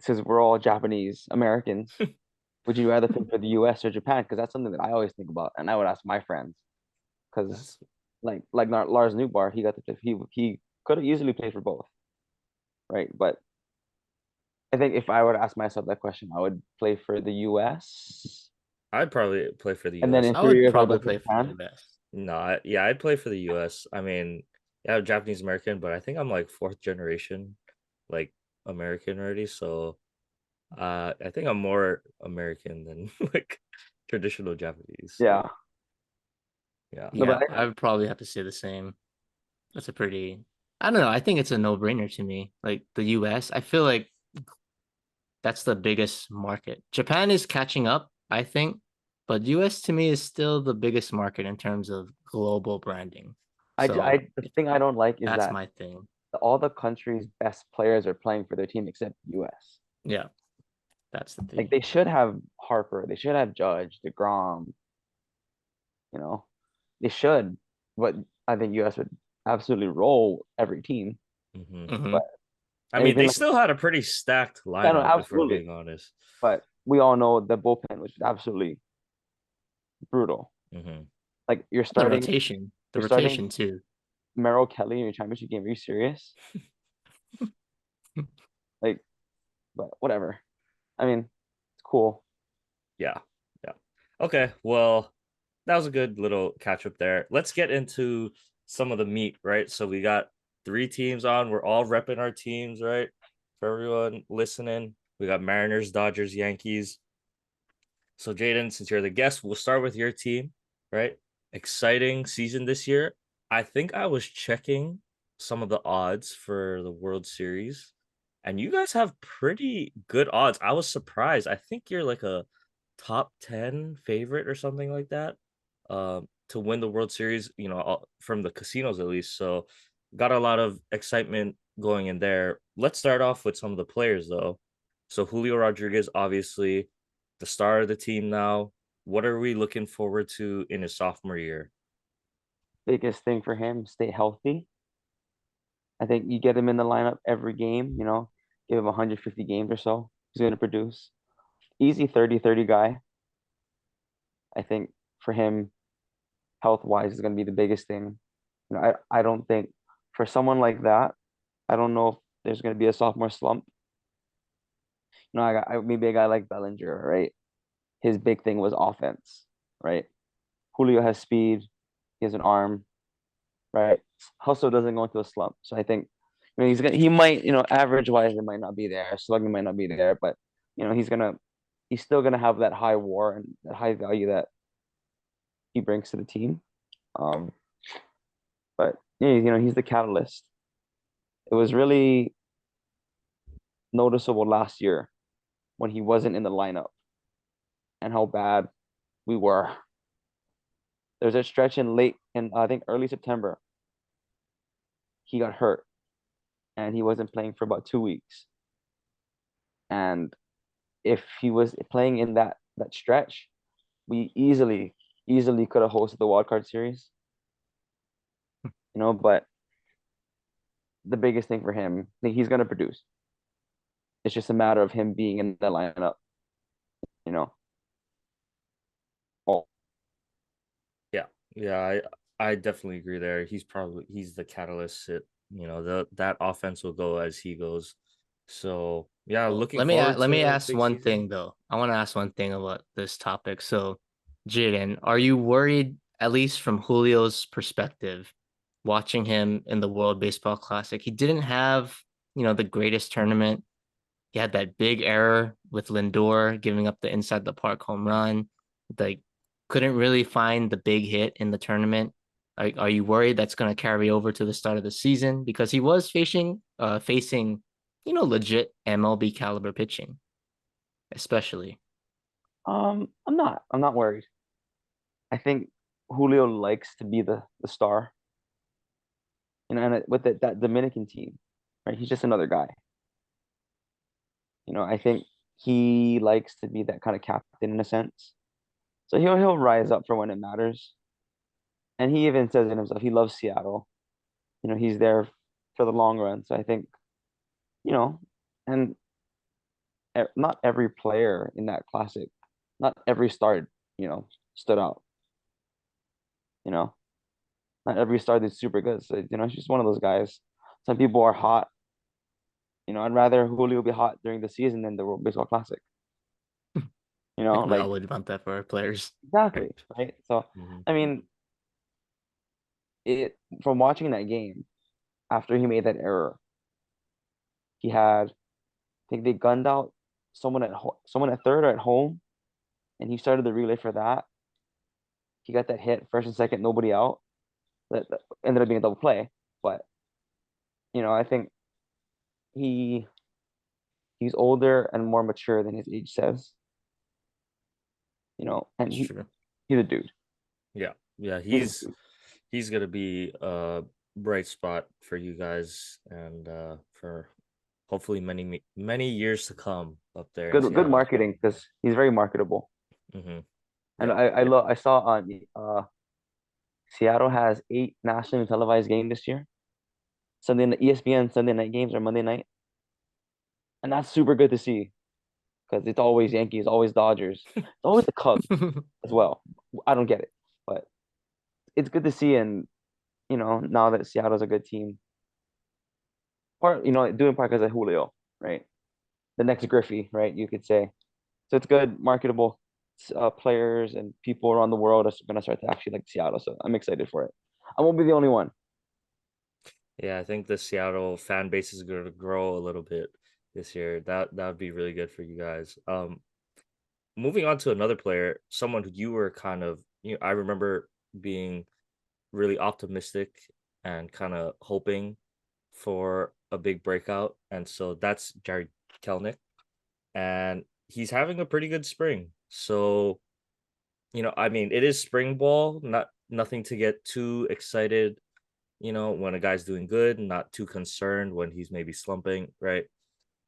since we're all Japanese Americans. Would you rather play for the US or Japan? Because that's something that I always think about, and I would ask my friends. Because That's like Lars Newbar, he got to play. He could have easily played for both, right? But I think if I were to ask myself that question, I would play for the US, I'd probably play for the and then US. in I three would years I'll probably go for play for the Japan. US. No, yeah, I'd play for the US. I mean, yeah, I'm Japanese American, but I think I'm like fourth generation, like American already. So, I think I'm more American than like traditional Japanese. So, Yeah. yeah, No, but Yeah, I would probably have to say the same. That's a pretty, I don't know. I think it's a no-brainer to me. Like the US, I feel like that's the biggest market. Japan is catching up, I think, but US to me is still the biggest market in terms of global branding. So the thing I don't like is that's that my thing. all the country's best players are playing for their team except US. Yeah, that's the Like thing. they should have Harper, they should have Judge, DeGrom, you know, they should, but I think US would absolutely roll every team. hmm But Hmm. I mean, anything they like, still had a pretty stacked yeah, no, lineup, if we're absolutely. being honest. But we all know the bullpen was absolutely brutal. hmm Like The you're starting rotation too. Merrill Kelly in your championship game. Are you serious? Like, but whatever. I mean, it's cool. Yeah, yeah. Okay, well, that was a good little catch up there. Let's get into some of the meat, right? So we got three teams on. We're all repping our teams, right? For everyone listening, we got Mariners, Dodgers, Yankees. So Jaydon, since you're the guest, we'll start with your team, right? Exciting season this year. I think I was checking some of the odds for the World Series, and you guys have pretty good odds. I was surprised. I think you're like a top 10 favorite or something like that, to win the World Series, from the casinos at least. So got a lot of excitement going in there. Let's start off with some of the players though. So Julio Rodriguez, obviously the star of the team now. What are we looking forward to in his sophomore year? Biggest thing for him, stay healthy. I think you get him in the lineup every game, give him 150 games or so. He's going to produce. Easy 30-30 guy. I think for him, health wise, is going to be the biggest thing. I don't think for someone like that, I don't know if there's going to be a sophomore slump. Maybe a guy like Bellinger, right? His big thing was offense, right? Julio has speed, he has an arm, right? Hustle doesn't go into a slump. So I think he might, average wise it might not be there, slugging might not be there, but he's still gonna have that high war and that high value that he brings to the team. Um, but yeah, he's the catalyst. It was really noticeable last year when he wasn't in the lineup and how bad we were. There's a stretch in late in I think early September. He got hurt and he wasn't playing for about 2 weeks. And if he was playing in that stretch, we easily could have hosted the wild card series. But the biggest thing for him. I think he's gonna produce. It's just a matter of him being in the lineup, you know. Oh, Yeah, yeah, I definitely agree there. He's the catalyst. That offense will go as he goes. So yeah, Well, looking forward let me to ask big one season. thing though. I want to ask one thing about this topic. So, Jaden, are you worried, at least from Julio's perspective, watching him in the World Baseball Classic? He didn't have, the greatest tournament. He had that big error with Lindor giving up the inside the park home run. Like, couldn't really find the big hit in the tournament. Are you worried that's going to carry over to the start of the season? Because he was facing legit MLB caliber pitching, especially. I'm not worried. I think Julio likes to be the star, and with that Dominican team, right? He's just another guy. I think he likes to be that kind of captain in a sense. So he'll rise up for when it matters. And he even says it himself. He loves Seattle. He's there for the long run. So I think, you know, and not every player in that classic, not every star, stood out. You know, not every star did super good. So, it's just one of those guys. Some people are hot. I'd rather Julio be hot during the season than the World Baseball Classic. Like we all Like would want that for our players. exactly, right? So, Mhm. I mean, it from watching that game after he made that error, he had, I think they gunned out someone at third or at home, and he started the relay for that. He got that hit first and second, nobody out. That ended up being a double play, but I think he he's older and more mature than his age says. And It's true. he's a dude. Yeah, yeah, He's a he's dude. he's gonna be a bright spot for you guys and for hopefully many years to come up there in Good Seattle. marketing because he's very marketable. Hmm. And Yeah, I saw on Seattle has 8 nationally televised games this year. ESPN Sunday night games or Monday night, and that's super good to see because it's always Yankees, always Dodgers, it's always the Cubs as well. I don't get it, but it's good to see. And now that Seattle's a good team, doing part because of Julio, right? The next Griffey, right? You could say. So it's good, marketable players and people around the world are going to start to actually like Seattle. So I'm excited for it. I won't be the only one. yeah, I think the Seattle fan base is going to grow a little bit this year. That would be really good for you guys. Moving on to another player, someone who you were I remember being really optimistic and kind of hoping for a big breakout, and so that's Jared Kelenic, and he's having a pretty good spring. So, I mean, it is spring ball, nothing to get too excited, when a guy's doing good, not too concerned when he's maybe slumping, right?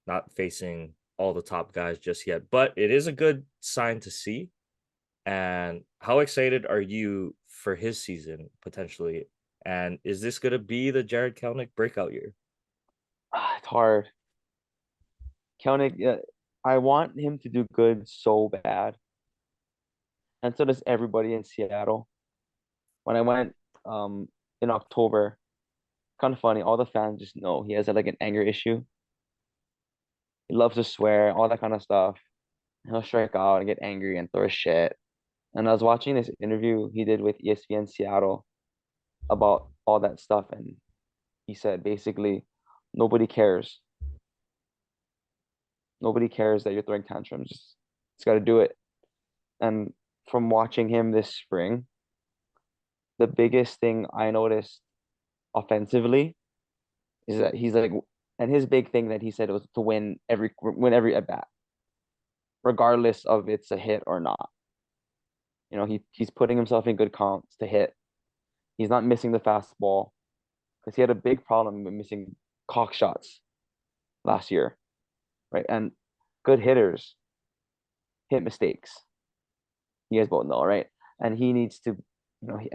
Not facing all the top guys just yet, but it is a good sign to see. And how excited are you for his season potentially? And is this going to be the Jared Kelenic breakout year? It's hard. Kelnick, I want him to do good so bad, and so does everybody in Seattle. When I went in October, kind of funny, all the fans just know he has like an anger issue. He loves to swear, all that kind of stuff. He'll strike out and get angry and throw shit. And I was watching this interview he did with ESPN Seattle about all that stuff, and he said basically, nobody cares. Nobody cares that you're throwing tantrums. Just got to do it. And from watching him this spring, the biggest thing I noticed offensively is that he's like, and his big thing that he said was to win every at bat, regardless of it's a hit or not. He's putting himself in good counts to hit. He's not missing the fastball because he had a big problem with missing cock shots last year, right? And good hitters hit mistakes. You guys both know, right? And he needs to,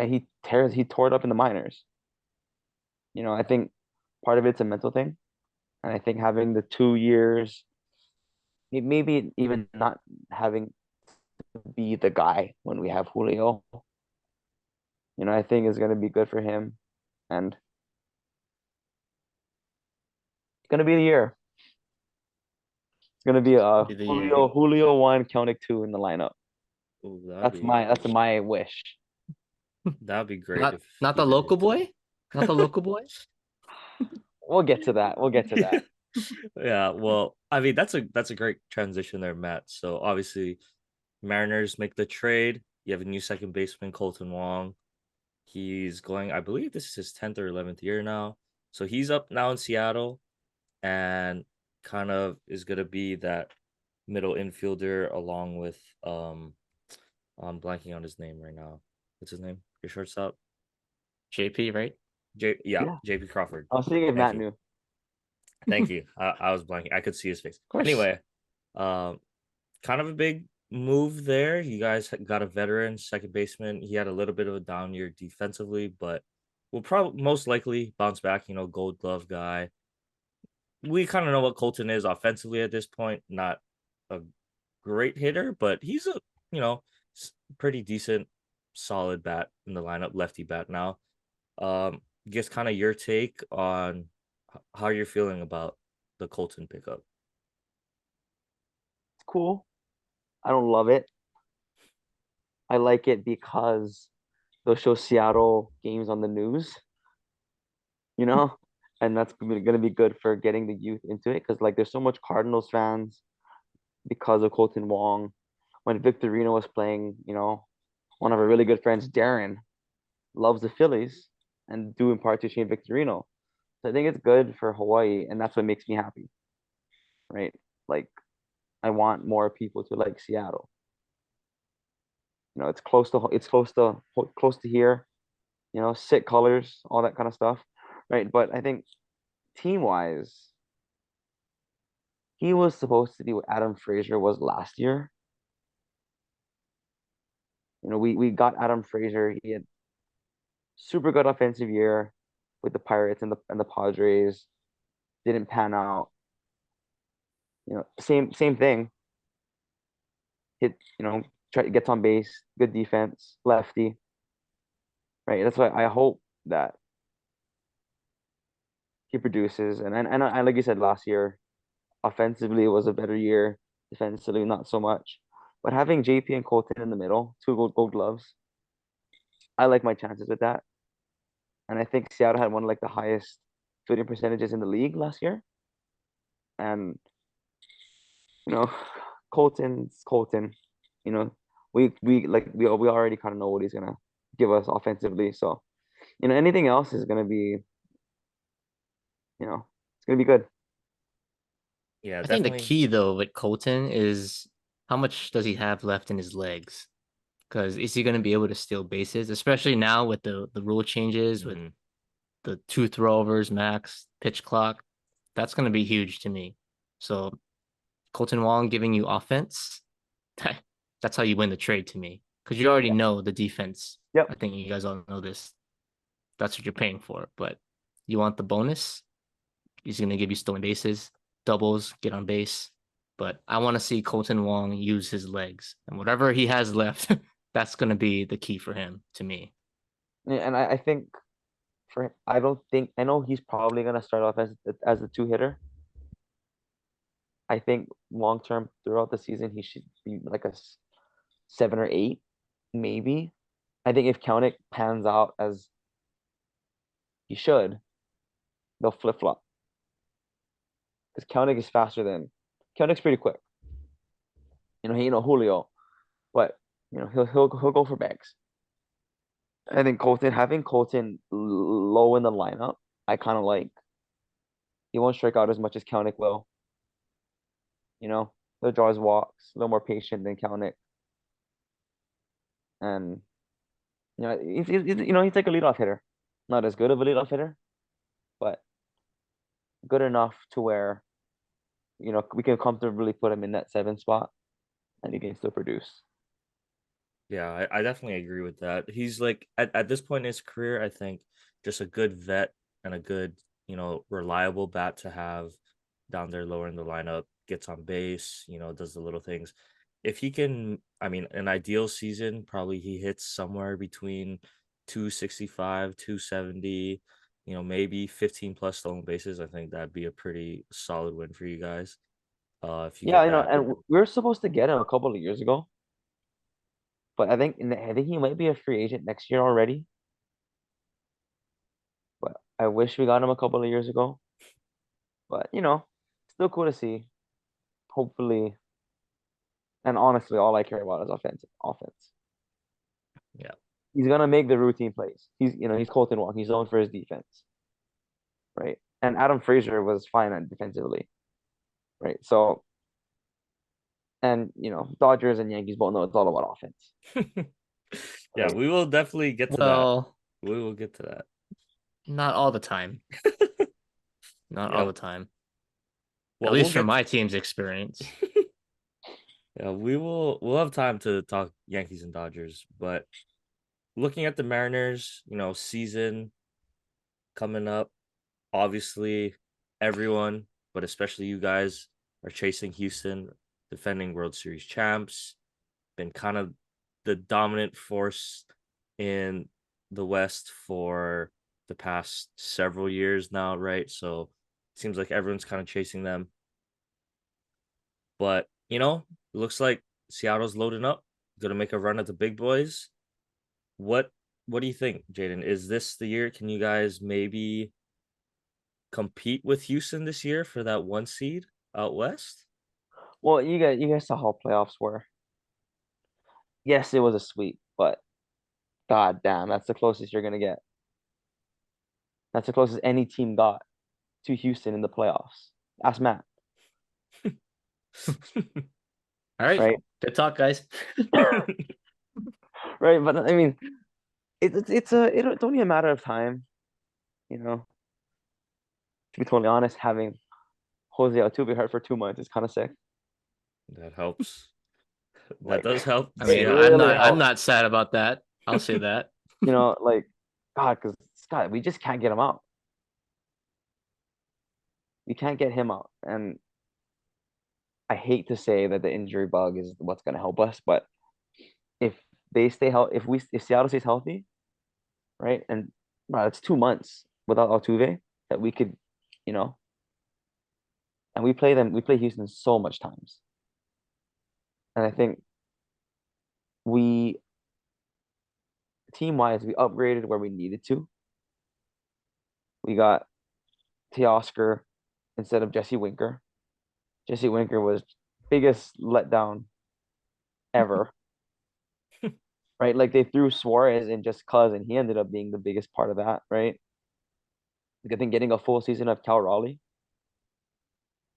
he tore it up in the minors. I think part of it's a mental thing. And I think having the 2 years, maybe even not having to be the guy when we have Julio, I think is going to be good for him. And it's going to be the year. It's going to be Be the year. Julio 1, Kelenic 2 in the lineup. Ooh, That's my wish. that'd be great Not if not he the did local hit that. boy? Not the local boy? We'll get to that. We'll get to that. Yeah, well, I mean that's a great transition there, Matt. So obviously Mariners make the trade. You have a new second baseman, Kolten Wong. He's going, I believe this is his 10th or 11th year now. So he's up now in Seattle and kind of is gonna be that middle infielder along with I'm blanking on his name right now. What's his name? Your shortstop? JP, right? Yeah, Yeah. JP Crawford. I was thinking if Thank Matt you. knew. Thank you. I was blanking. I could see his face. Of course. Anyway, um, kind of a big move there. You guys got a veteran second baseman. He had a little bit of a down year defensively, but will probably most likely bounce back. Gold glove guy. We kind of know what Colton is offensively at this point. Not a great hitter, but he's a you know pretty decent, solid bat in the lineup, lefty bat now. Guess kind of your take on how you're feeling about the Colton pickup. It's cool. I don't love it. I like it because they'll show Seattle games on the news, you know, and that's going to be good for getting the youth into it because like there's so much Cardinals fans because of Kolten Wong. When Victorino was playing, one of our really good friends, Darren, loves the Phillies and due in part to Shane Victorino. So I think it's good for Hawaii, and that's what makes me happy, right? Like I want more people to like Seattle. It's close to here. Sick colors, all that kind of stuff, right? But I think team wise, he was supposed to be what Adam Frazier was last year. We got Adam Frazier. He had super good offensive year with the Pirates and the Padres. Didn't pan out. Same thing. Hit, gets on base, good defense, lefty, right? That's why I hope that he produces. And like you said last year, offensively it was a better year. Defensively, not so much. But having JP and Colton in the middle, two gold gloves, I like my chances with that. And I think Seattle had one of like the highest fielding percentages in the league last year. And you know, Colton's Colton. You know, we already kind of know what he's gonna give us offensively. So, anything else is gonna be, it's gonna be good. Yeah, I think the definitely. key though with Colton is how much does he have left in his legs? Because is he going to be able to steal bases, especially now with the rule changes with Mhm. the two throwovers max pitch clock? That's going to be huge to me. So Colton Wong giving you offense, that's how you win the trade to me. Because you already Yeah. know the defense. Yep. I think you guys all know this. That's what you're paying for. But you want the bonus? He's going to give you stolen bases, doubles, get on base. But I want to see Colton Wong use his legs. And whatever he has left, that's going to be the key for him to me. Yeah, and I think I don't think I know he's probably gonna start off as a two hitter. I think long term throughout the season he should be like a 7 or 8, maybe. I think if Kelenic pans out as he should, they'll flip flop because Kelenic is faster than Kelenic pretty quick. Julio, but he'll go for bags. I think having Colton low in the lineup, I kind of like. He won't strike out as much as Kelenic will. He'll draw his walks, a little more patient than Kelenic, and he's like a leadoff hitter, not as good of a leadoff hitter, but good enough to where we can comfortably put him in that 7 spot, and he can still produce. Yeah, I definitely agree with that. He's like at this point in his career, I think just a good vet and a good reliable bat to have down there lower in the lineup, gets on base, does the little things. If he can, I mean, an ideal season, probably he hits somewhere between 265, 270, maybe 15 plus stolen bases. I think that'd be a pretty solid win for you guys. If you Yeah, get that. and we were supposed to get him a couple of years ago, but I think he might be a free agent next year already. But I wish we got him a couple of years ago. But still cool to see. Hopefully, and honestly, all I care about is offense. Yeah. He's gonna make the routine plays. He's Kolten Wong. He's known for his defense, right? And Adam Frazier was fine on defensively, right? So, and Dodgers and Yankees both know it's all about offense, Yeah, right? we will definitely get to that. Well, We will get to that. not all the time. Not all Yeah. the time. At Well, we'll least from get my team's experience. yeah, we'll have time to talk Yankees and Dodgers, but looking at the Mariners, season coming up, obviously everyone, but especially you guys, are chasing Houston, defending World Series champs, been kind of the dominant force in the West for the past several years now, right? So it seems like everyone's kind of chasing them. But, it looks like Seattle's loading up, gonna make a run at the big boys. What what do you think, Jaydon? Is this the year? Can you guys maybe compete with Houston this year for that one seed out west? Well, you guys saw how playoffs were. Yes, it was a sweep, but god damn, that's the closest you're gonna get. That's the closest any team got to Houston in the playoffs. Ask Matt, All right. right? Good talk, guys. Right, but I mean, it's only a matter of time, you know. To be totally honest, having Jose Altuve hurt for 2 months is kind of sick. That helps. That Like, does help I it mean, Seattle. I'm really not I'm helps, not sad about that. I'll say that. like, God, because Scott, we just can't get him out. We can't get him out, and I hate to say that the injury bug is what's going to help us, but if they stay healthy, if Seattle stays healthy, right, and it's 2 months without Altuve that we could, you know, and we play Houston so much times, and I think we team wise we upgraded where we needed to. We got Teoscar instead of Jesse Winker. Jesse Winker was biggest letdown ever, right? Like they threw Suarez in just cause, and he ended up being the biggest part of that, right? Like I think getting a full season of Cal Raleigh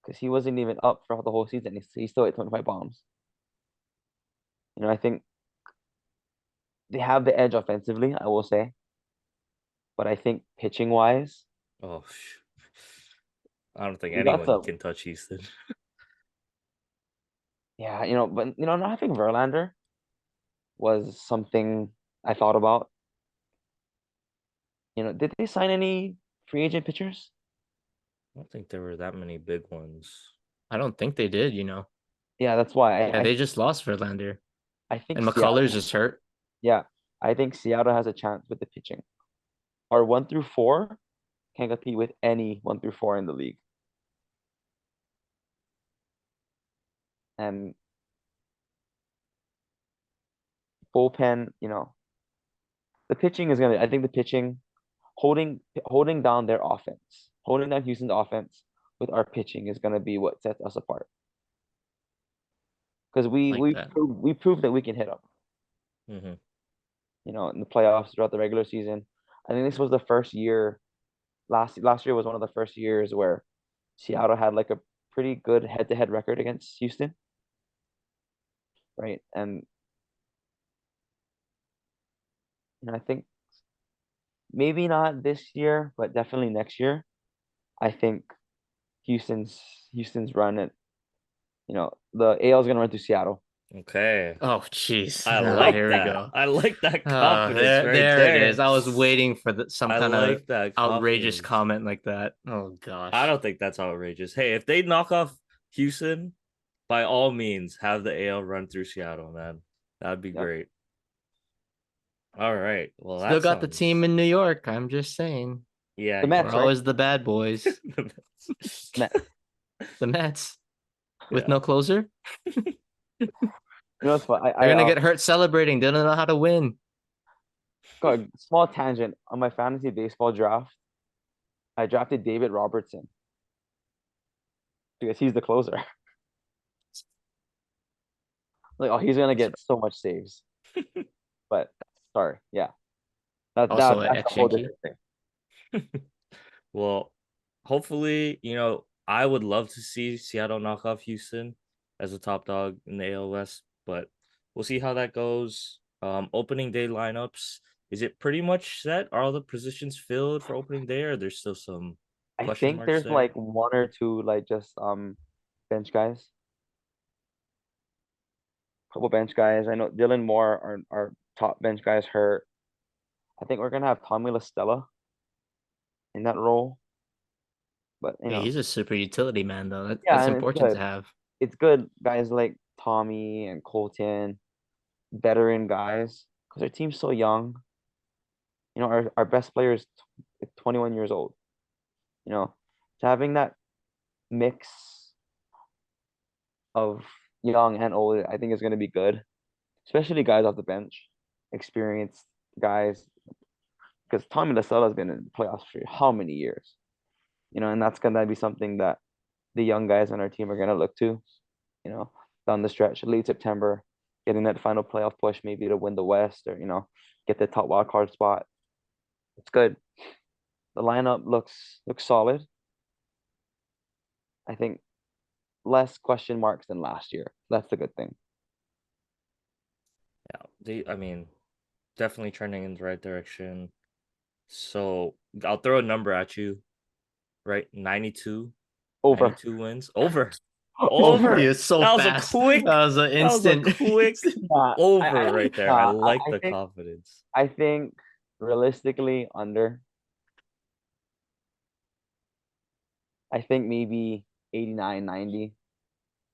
because he wasn't even up for the whole season. He still hit 25 bombs. I think they have the edge offensively, I will say, but I think pitching wise, Oh, I don't think we got anyone some. can touch Houston. Yeah, but not having Verlander was something I thought about. Did they sign any free agent pitchers? I don't think there were that many big ones. I don't think they did, Yeah, that's why Yeah, they just lost Verlander. I think And McCullers Seattle. is hurt. Yeah, I think Seattle has a chance with the pitching. Our 1 through 4 can compete with any 1 through 4 in the league. And bullpen, the pitching is gonna. I think the pitching holding down their offense, holding down Houston's offense with our pitching is gonna be what sets us apart. Because we Like we that. proved, we proved that we can hit them. Mm-hmm. In the playoffs throughout the regular season. I think this was the first year. Last year was one of the first years where Seattle had like a pretty good head-to-head record against Houston, right? And I think maybe not this year, but definitely next year. I think Houston's Houston's run it. The AL is gonna run through Seattle. Okay. Oh, jeez. I Oh, like here we that. go. I like that Oh, confidence right there it is. there. I was waiting for some I kind of like that outrageous confidence. comment like that. Oh I gosh. don't think that's outrageous. Hey, if they knock off Houston, by all means, have the AL run through Seattle, man. That'd be Yep. great. All right. Well, Still that got the team sounds in New York. I'm just saying. yeah, The We're Mets, right? always the bad boys. Mets. The Mets with yeah. no closer. You know what's fun? They're gonna get hurt celebrating. They don't know how to win. got a small tangent on my fantasy baseball draft. I drafted David Robertson because he's the closer. Like, oh, he's gonna get so much saves. But sorry, yeah, Also an that's a whole ex-Yankee. different thing. Well, hopefully, I would love to see Seattle knock off Houston as a top dog in the AL West, but we'll see how that goes. Opening day lineups, is it pretty much set? Are all the positions filled for opening day, or there's still some I question think marks there's there? like one or two like just bench guys, couple bench guys. I know Dylan Moore, our top bench guys, hurt. I think we're gonna have Tommy La Stella in that role, but Hey, he's a super utility man, though. yeah, That's and it's important to good. have. It's good guys like Tommy and Kolten, veteran guys, because our team's so young. Our best player is 21 years old. You know, so having that mix of young and old, I think is going to be good, especially guys off the bench, experienced guys. Because Tommy LaSella has been in the playoffs for how many years? And that's going to be something that the young guys on our team are going to look to. You know, down the stretch, late September, getting that final playoff push, maybe to win the West or get the top wild card spot. It's good. The lineup looks solid. I think less question marks than last year. That's the good thing. Yeah, I mean, definitely trending in the right direction. So I'll throw a number at you, right? 92, Over. 92 wins. Over. Over. He Over. is so That was a fast. That quick, was an that was a instant. quick Nah, over right there. I nah, like the confidence. I think realistically under. I think maybe 89, 90.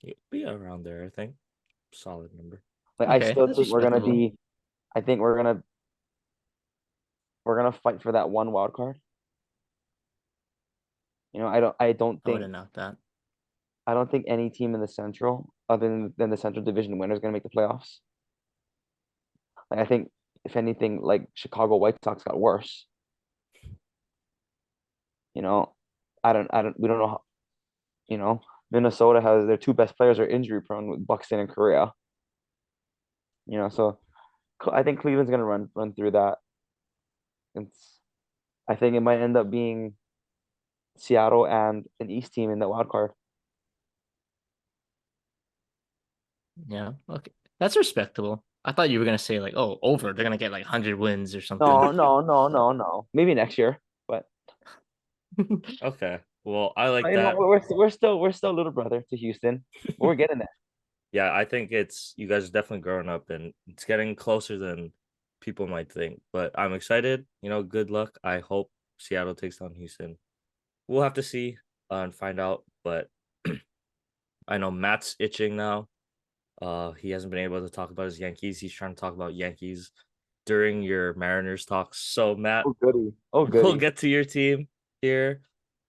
It'll be around there, I think. Solid number. Like I Okay, still that's think we're gonna respectable. be. I think we're gonna fight for that one wild card. I wouldn't know that. I don't think any team in the Central, other than the Central Division winner, is gonna make the playoffs. Like I think if anything, like Chicago White Sox got worse. You know, we don't know how. You know, Minnesota has their two best players are injury prone with Buxton and Correa. So I think Cleveland's gonna run through that. It's I think it might end up being Seattle and an East team in the wild card. Yeah, okay. That's respectable. I thought you were gonna say like, oh, over. They're gonna get like 100 wins or something. No, no, no, no, no. Maybe next year, but Okay. Well, I like you know that. we're still little brother to Houston. We're getting there. Yeah, I think it's you guys are definitely growing up and it's getting closer than people might think. But I'm excited. Good luck. I hope Seattle takes down Houston. We'll have to see and find out. But I know Matt's itching now. He hasn't been able to talk about his Yankees. He's trying to talk about Yankees during your Mariners talks. So Matt, Oh goody. Oh we'll goody. get to your team here.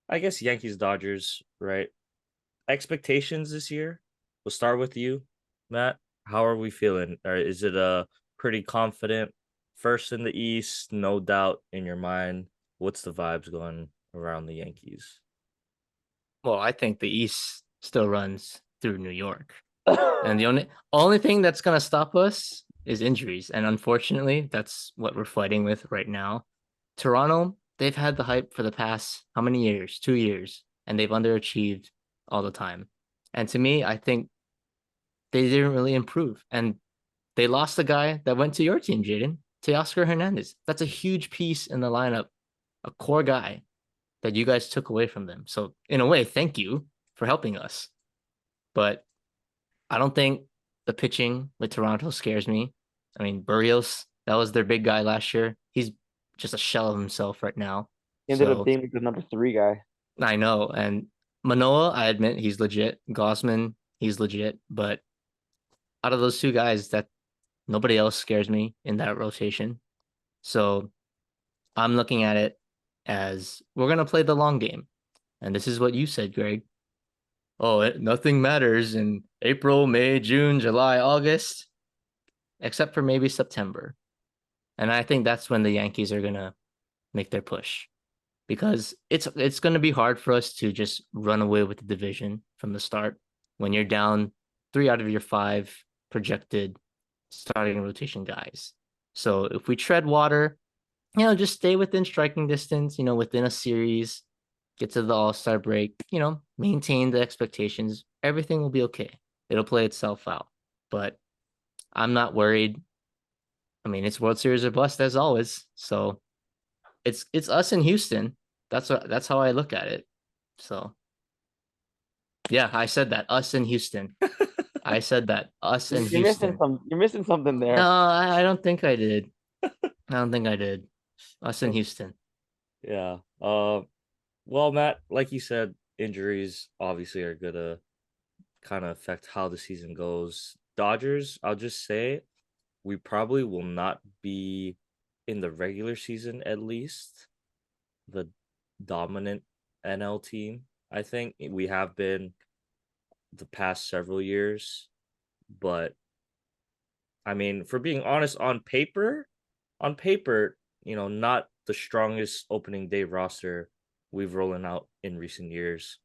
I guess Yankees Dodgers, right? Expectations this year. We'll start with you, Matt. How are we feeling? Or is it a pretty confident first in the East? No doubt in your mind. What's the vibes going around the Yankees? Well, I think the East still runs through New York. And the only thing that's gonna stop us is injuries. And unfortunately, that's what we're fighting with right now. Toronto, they've had the hype for the past how many years? 2 years, and they've underachieved all the time. And to me, I think they didn't really improve. And they lost the guy that went to your team, Jaydon, Teoscar Hernandez. That's a huge piece in the lineup, a core guy that you guys took away from them. So in a way, thank you for helping us. But I don't think the pitching with Toronto scares me. I mean, Barrios, that was their big guy last year. He's just a shell of himself right now. He ended up So being the number 3 guy. I know. And Manoa, I admit he's legit. Gosman, he's legit. But out of those two guys, that nobody else scares me in that rotation. So I'm looking at it as we're gonna play the long game. And this is what you said, Greg. Oh, nothing matters in April, May, June, July, August, except for maybe September. And I think that's when the Yankees are gonna make their push because it's gonna be hard for us to just run away with the division from the start when you're down 3 out of your 5 projected starting rotation guys. So if we tread water, just stay within striking distance, within a series, get to the All-Star break, maintain the expectations, everything will be okay. It'll play itself out. But I'm not worried. I mean, it's World Series or bust as always. So it's us in Houston. That's how I look at it. So yeah, I said that. Us in Houston. I said that. Us in You're missing Houston. some. You're missing something No, there. I don't think I did. I don't think I did. Us in Houston. Yeah. Well, Matt, like you said, injuries obviously are gonna kind of affect how the season goes. Dodgers, I'll just say, we probably will not be in the regular season at least the dominant NL team. I think we have been the past several years, but I mean, for being honest, on paper, not the strongest opening day roster we've rolling out in recent years.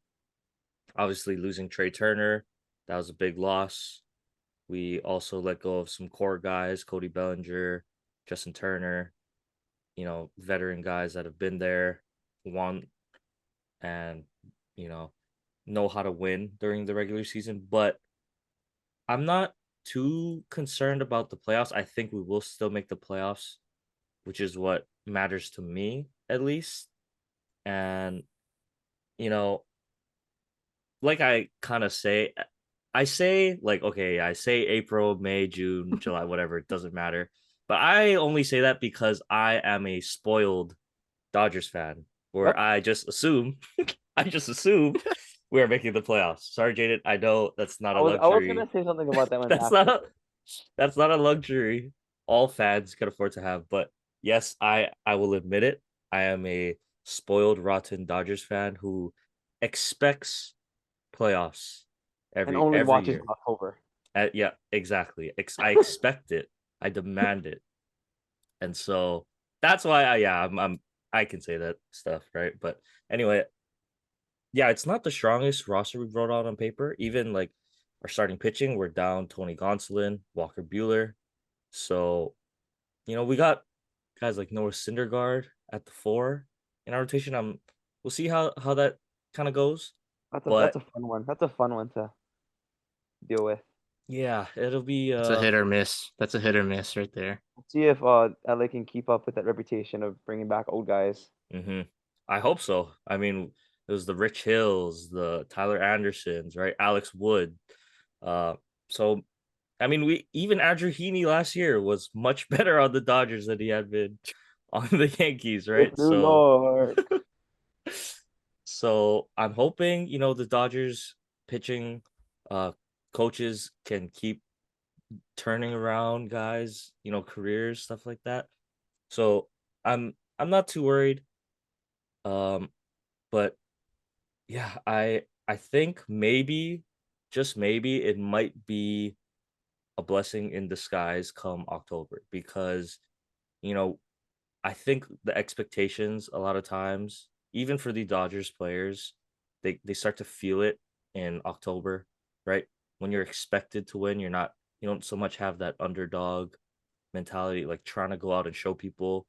Obviously, losing Trey Turner, that was a big loss. We also let go of some core guys, Cody Bellinger, Justin Turner, veteran guys that have been there, won, and, you know how to win during the regular season. But I'm not too concerned about the playoffs. I think we will still make the playoffs, which is what matters to me, at least. And, you know, like I kind of say, I say, like, okay, I say April, May, June, July, whatever, it doesn't matter. But I only say that because I am a spoiled Dodgers fan, where What? I just assume, I just assume we are making the playoffs. Sorry, Jaden, I know that's not a I was gonna luxury. say something about that one That's not after. a that's not a luxury all fans can afford to have. But yes, I will admit it. I am a spoiled, rotten Dodgers fan who expects playoffs And every only every watches year. October. Yeah, exactly. I expect it. I demand it. And so that's why I can say that stuff, right? But anyway, yeah, it's not the strongest roster we wrote out on paper. Even like our starting pitching, we're down Tony Gonsolin, Walker Bueller. So, we got guys like Noah Syndergaard at the 4 in our rotation. We'll see how that kind of goes. That's But a fun one. That's a fun one to deal with. yeah, it'll be That's a hit or miss. That's a hit or miss right there. Let's see if LA can keep up with that reputation of bringing back old guys. I hope so. I mean, it was the Rich Hills, the Tyler Andersons, right? Alex Wood. Uh, so I mean, we even Andrew Heaney last year was much better on the Dodgers than he had been on the Yankees, Good right? So, Lord. so I'm hoping the Dodgers pitching, uh, coaches can keep turning around guys, careers, stuff like that. So I'm not too worried. Um, but yeah, I think maybe, just maybe, it might be a blessing in disguise come October because you know I think the expectations a lot of times, even for the Dodgers players, they start to feel it in October, right? When you're expected to win, you don't so much have that underdog mentality, like trying to go out and show people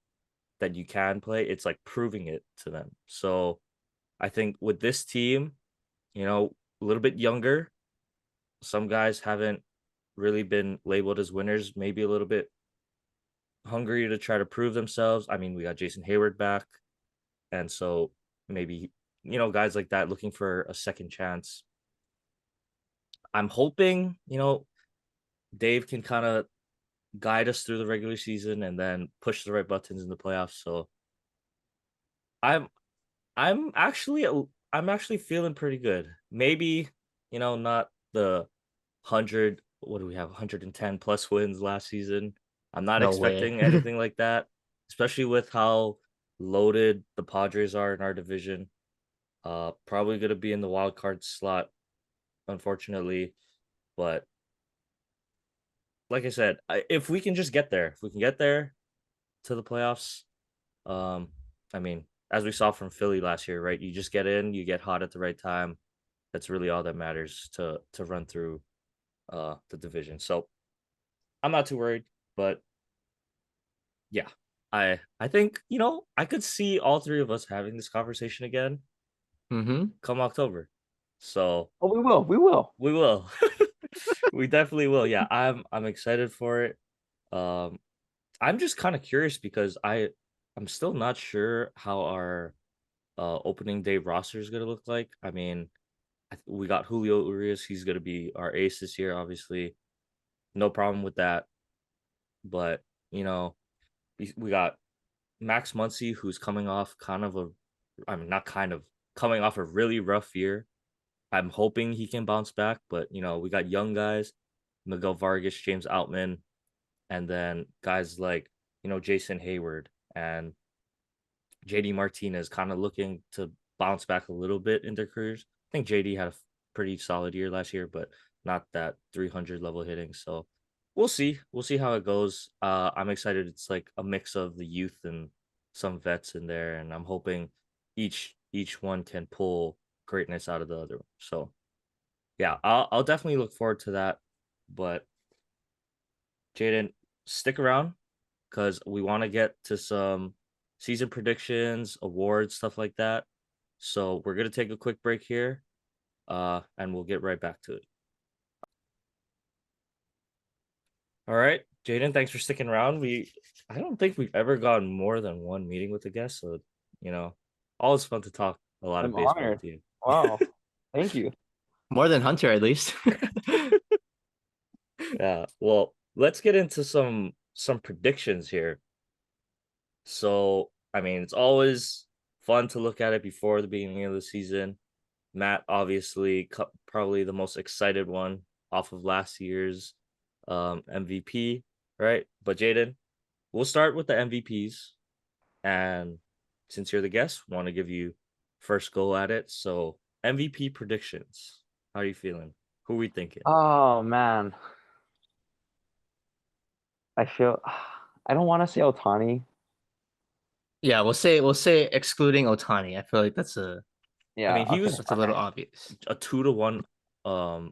that you can play. It's like proving it to them. So I think with this team, a little bit younger, some guys haven't really been labeled as winners, maybe a little bit hungry to try to prove themselves. I mean, we got Jason Hayward back. And so maybe, guys like that looking for a second chance. I'm hoping, Dave can kind of guide us through the regular season and then push the right buttons in the playoffs. So I'm I'm actually I'm actually feeling pretty good. Maybe, not the 100, what do we have? 110 plus wins last season. I'm not No way. expecting anything like that, especially with how loaded the Padres are in our division. Probably going to be in the wild card slot, unfortunately, but like I said, if we can just get there, if we can get there to the playoffs, um, I mean, as we saw from Philly last year, right? You just get in, you get hot at the right time. That's really all that matters to run through the division. So I'm not too worried, but yeah, I think I could see all three of us having this conversation again Mm-hmm. come October. So Oh, we will. We will. we will, we definitely will. Yeah, I'm excited for it. Um, I'm just kind of curious because I'm still not sure how our opening day roster is gonna look like. I mean, we got Julio Urias. He's gonna be our ace this year, obviously. No problem with that. But you know, we got Max Muncy, who's coming off I mean, not kind of, coming off a really rough year. I'm hoping he can bounce back, but we got young guys, Miguel Vargas, James Outman, and then guys like Jason Hayward and JD Martinez kind of looking to bounce back a little bit in their careers. I think JD had a pretty solid year last year, but not that 300 level hitting. So we'll see. We'll see how it goes. I'm excited. It's like a mix of the youth and some vets in there, and I'm hoping each one can pull greatness out of the other. So yeah, I'll definitely look forward to that. But Jaden, stick around because we want to get to some season predictions, awards, stuff like that. So we're gonna take a quick break here, and we'll get right back to it. All right, Jaden, thanks for sticking around. I don't think we've ever gotten more than one meeting with a guest, so you know, always fun to talk a lot of I'm baseball honored. with you. Wow. Thank you. More than Hunter, at least. Yeah, well, let's get into some predictions here. So, I mean, it's always fun to look at it before the beginning of the season. Matt, obviously, probably the most excited one off of last year's MVP, right? But Jaden, we'll start with the MVPs. And since you're the guest, want to give you first go at it. So, MVP predictions. How are you feeling? Who are we thinking? Oh man. I feel I don't want to say Otani. Yeah, we'll say excluding Otani. I feel like I Yeah, mean, he okay, was that's a little okay. obvious. a 2-1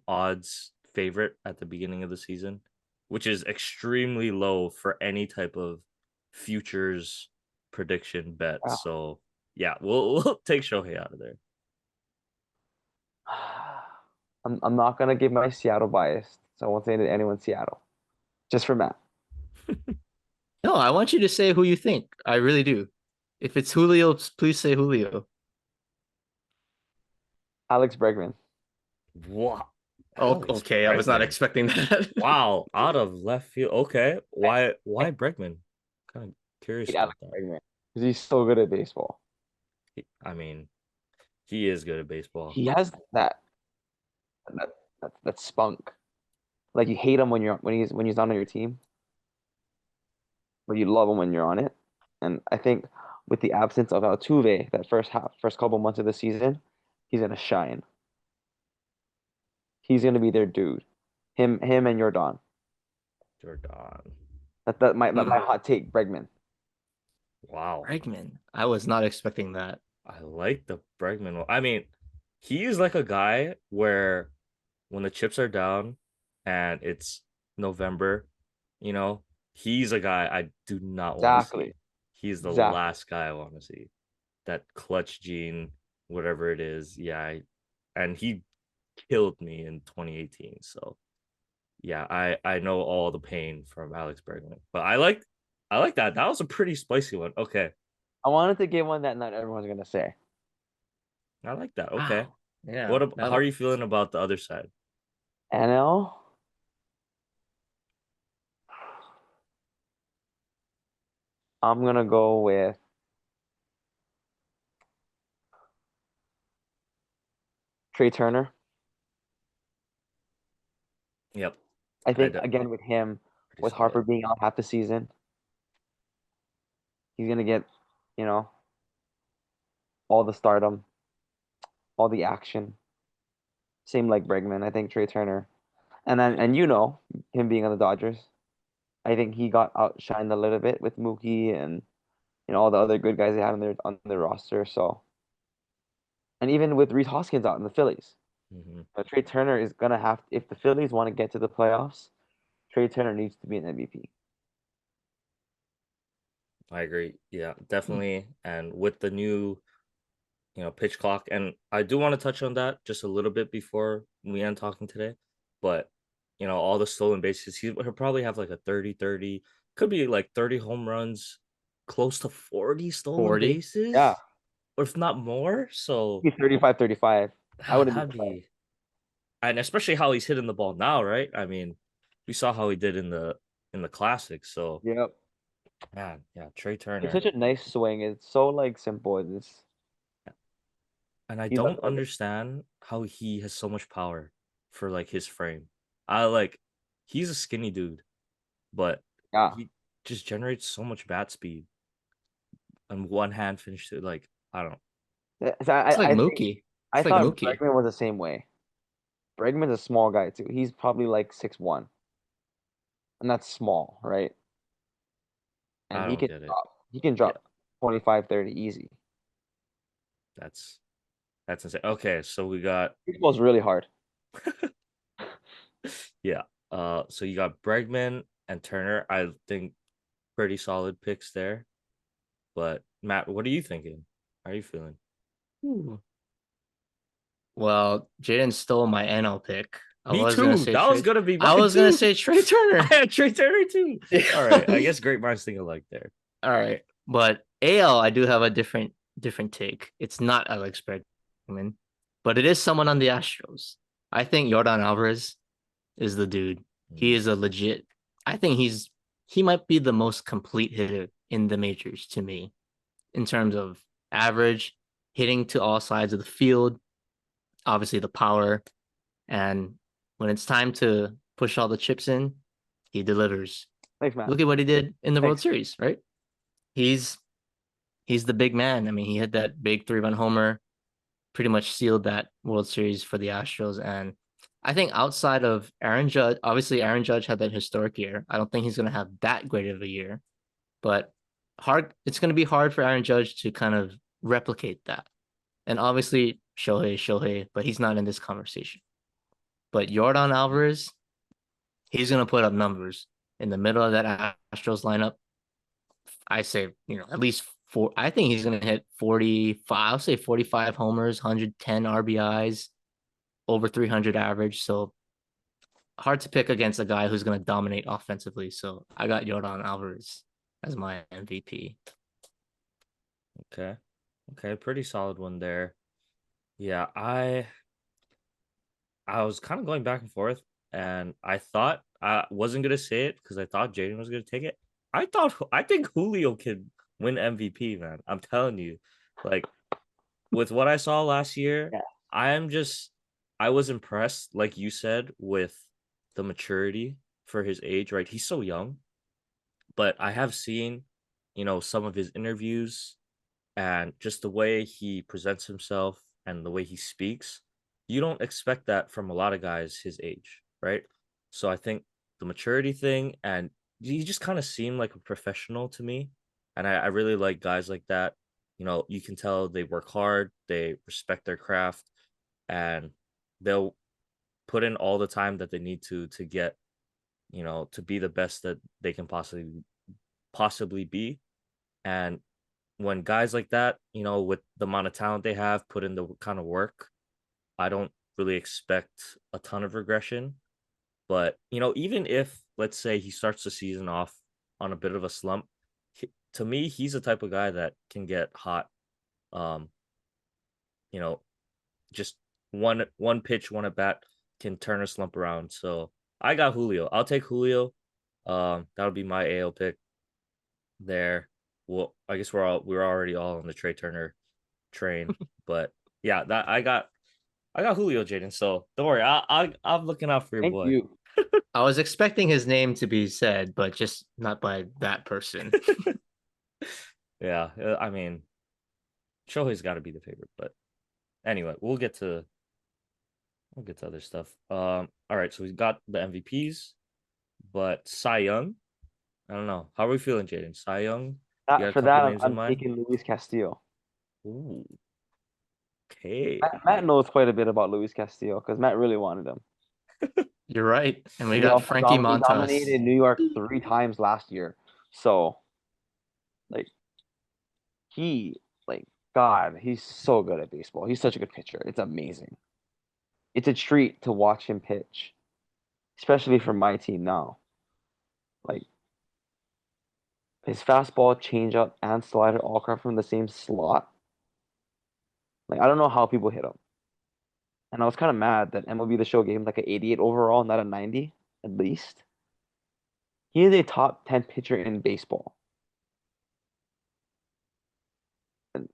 odds favorite at the beginning of the season, which is extremely low for any type of futures prediction bet. Yeah. So yeah, we'll take Shohei out of there. I'm not gonna give my Seattle bias, so I won't say to anyone Seattle. Just for Matt. No, I want you to say who you think. I really do. If it's Julio, please say Julio. Alex Bregman. Wow. Oh, Alex okay. I was not Bregman. expecting that. Wow, out of left field. Okay. I Why Bregman? Kind of curious hate about Alex that. Bregman because he's so good at baseball. I mean, he is good at baseball. He has that that spunk. Like you hate him when he's not on your team, but you love him when you're on it. And I think with the absence of Altuve, that first couple months of the season, he's gonna shine. He's gonna be their dude. Him and Jordan. Jordan. That my Hmm. hot take, Bregman. Wow. Bregman. I was not expecting that. I like the Bregman one. I mean, he is like a guy where when the chips are down and it's November, you know, he's a guy I do not want to Exactly. see. He's the Exactly. last guy I want to see. That clutch gene, whatever it is. Yeah, and he killed me in 2018. So yeah, I know all the pain from Alex Bregman. But I like that. That was a pretty spicy one. Okay. I wanted to give one that not everyone's gonna say. I like that. Okay. Wow. Yeah. How are you feeling about the other side? NL, I'm gonna go with Trey Turner. Yep. I I think d- again with him, Pretty with solid. Harper being out half the season, he's gonna get, you know, all the stardom, all the action. Same like Bregman. I think Trey Turner, and him being on the Dodgers, I think he got outshined a little bit with Mookie and all the other good guys they had on their roster. So, and even with Reese Hoskins out in the Phillies, Hmm. Trey Turner is gonna have, if the Phillies want to get to the playoffs, Trey Turner needs to be an MVP. I agree. Yeah, Hmm. definitely. And with the new, pitch clock, and I do want to touch on that just a little bit before we end talking today. But all the stolen bases, he'll probably have like a 30-30, could be like 30 home runs, close to 40 stolen 40. Yeah, bases, or if not more. So he's 35-35. I wouldn't be that'd surprised. be, and especially how he's hitting the ball now, right? I mean, we saw how he did in the classic. So Yep. man, yeah, Trey It's Turner. such a nice swing. It's so like simple. And I He's don't underrated. understand how he has so much power for like his frame. I like he's a skinny dude, but Yeah. he just generates so much bat speed and one hand finish to like I don't know. So It's like I think Mookie. I It's like thought Mookie. Bregman was the same way. Bregman's a small guy too. He's probably like 6'1", and that's small, right? And I don't get it. he can Yeah, drop 25, 30 easy. that's that's insane. Okay, so we got He balls really hard. yeah. So you got Bregman and Turner. I think pretty solid picks there. But Matt, what are you thinking? How are you feeling? Ooh. Well, Jaden stole my NL pick. I Me was gonna too. say That was Trey. gonna be I mine was gonna too. say Trey I Turner. had Trey Turner too. All right. I guess great minds think alike there. All right, but AL, I do have a different take. It's not Alex Bregman, but it is someone on the Astros. I think Jordan Alvarez is the dude. He Mm, is a legit. I think he might be the most complete hitter in the majors to me in terms of average, hitting to all sides of the field, obviously the power, and when it's time to push all the chips in, he delivers. Thanks, man. Look at what he did in the World Thanks. Series, right? He's he's the big man. I mean, he hit that big 3-run homer, pretty much sealed that World Series for the Astros. And I think outside of Aaron Judge, obviously Aaron Judge had that historic year. I don't think he's going to have that great of a year, but it's going to be hard for Aaron Judge to kind of replicate that. And obviously Shohei, but he's not in this conversation. But Jordan Alvarez, he's going to put up numbers in the middle of that Astros lineup. I say, at least four. I think he's going to hit 45. I'll say 45 homers, 110 RBIs, over 300 average. So hard to pick against a guy who's going to dominate offensively. So I got Jordan Alvarez as my MVP. okay. Okay. Pretty solid one there. Yeah. I was kind of going back and forth, and I thought I wasn't gonna say it because I thought Jaden was gonna take it. I think Julio can win MVP, man. I'm telling you, like with what I saw last year, Yeah. I am just I was impressed, like you said, with the maturity for his age. Right, he's so young, but I have seen, some of his interviews and just the way he presents himself and the way he speaks, you don't expect that from a lot of guys his age, right? So I think the maturity thing, and he just kind of seemed like a professional to me. And I really like guys like that. You can tell they work hard, they respect their craft, and they'll put in all the time that they need to get, to be the best that they can possibly be. And when guys like that, with the amount of talent they have, put in the kind of work, I don't really expect a ton of regression. But, even if, let's say, he starts the season off on a bit of a slump, to me, he's the type of guy that can get hot. Um, you know, just one pitch, one at bat can turn a slump around. So I got Julio. I'll take Julio. That'll be my AL pick there. well, I guess we're already all on the Trey Turner train, but yeah, that I got Julio, Jaden. So don't worry, I'm looking out for your Thank boy. you. I was expecting his name to be said, but just not by that person. Yeah, I mean, Shohei's got to be the favorite, but anyway, we'll get to other stuff. All right, so we got the MVPs, but Cy Young, I don't know. How are we feeling, Jaden? Cy Young, you got a For couple that, names in I'm mind? taking Luis Castillo. Ooh, okay. Matt knows quite a bit about Luis Castillo because Matt really wanted him. You're right. And we And he got also Frankie he Montas. dominated New York 3 times last year. So like he like God, he's so good at baseball. He's such a good pitcher. It's amazing. It's a treat to watch him pitch, especially for my team now. Like his fastball, changeup, and slider all come from the same slot. Like I don't know how people hit him. And I was kind of mad that MLB The Show gave him like an 88 overall, not a 90 at least. He is a top 10 pitcher in baseball. And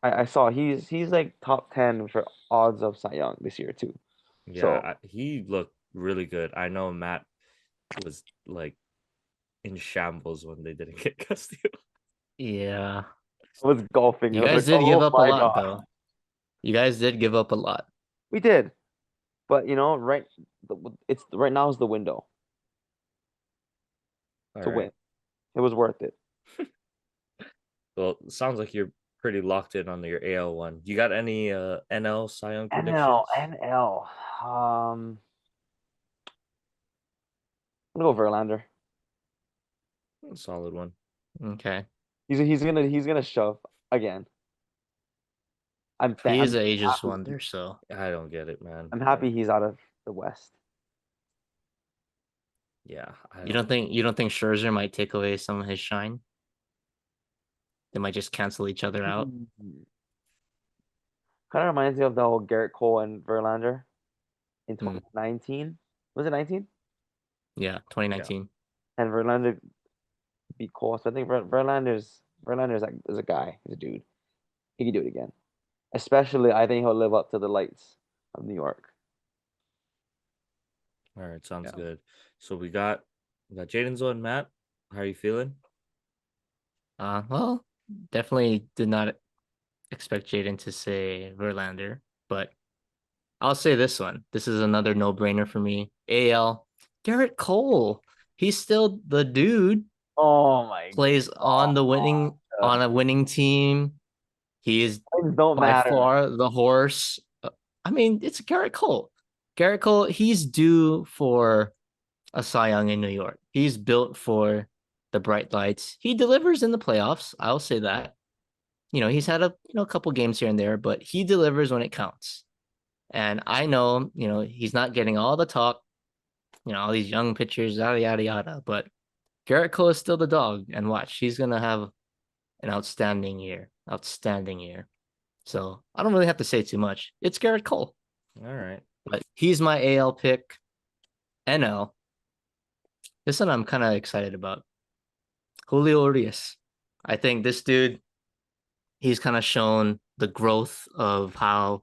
I saw he's like top 10 for odds of Cy Young this year too. So Yeah, he looked really good. I know Matt was like in shambles when they didn't get Castillo. Yeah. I was golfing. You I was guys like, did give oh up a my lot, God. though. You guys did give up a lot. We did. But it's right now is the window All to right. win. It was worth it. Well, it sounds like you're pretty locked in on your AL one. You got any NL Cy Young NL, predictions? NL. I'm gonna go Verlander. Solid one. Okay. He's gonna shove again. He is I'm an ageless happy wonder, so I don't get it, man. I'm happy he's out of the West. Yeah, I you don't. don't think Scherzer might take away some of his shine? They might just cancel each other out. Kind of reminds me of the whole Garrett Cole and Verlander in Hmm. 2019. Was it 19? Yeah, Yeah. 2019. And Verlander beat Cole. So I think Verlander's like is a guy. He's a dude. He can do it again. Especially, I think he'll live up to the lights of New York. All right, sounds Yeah. good. So we got Jaden's one, Matt. How are you feeling? Well, definitely did not expect Jaden to say Verlander, but I'll say this one. This is another no-brainer for me. AL, Garrett Cole. He's still the dude. Oh my Plays God. on a winning team. He is Things don't by matter. far the horse. I mean, it's Garrett Cole. Garrett Cole, he's due for a Cy Young in New York. He's built for the bright lights. He delivers in the playoffs. I'll say that. He's had a couple games here and there, but he delivers when it counts. And I know, he's not getting all the talk, all these young pitchers, yada yada yada. But Garrett Cole is still the dog, and watch, he's gonna have an outstanding year. Outstanding year. So I don't really have to say too much. It's Garrett Cole. All right. But he's my AL pick. NL. This one I'm kind of excited about. Julio Rodriguez. I think this dude, he's kind of shown the growth of how,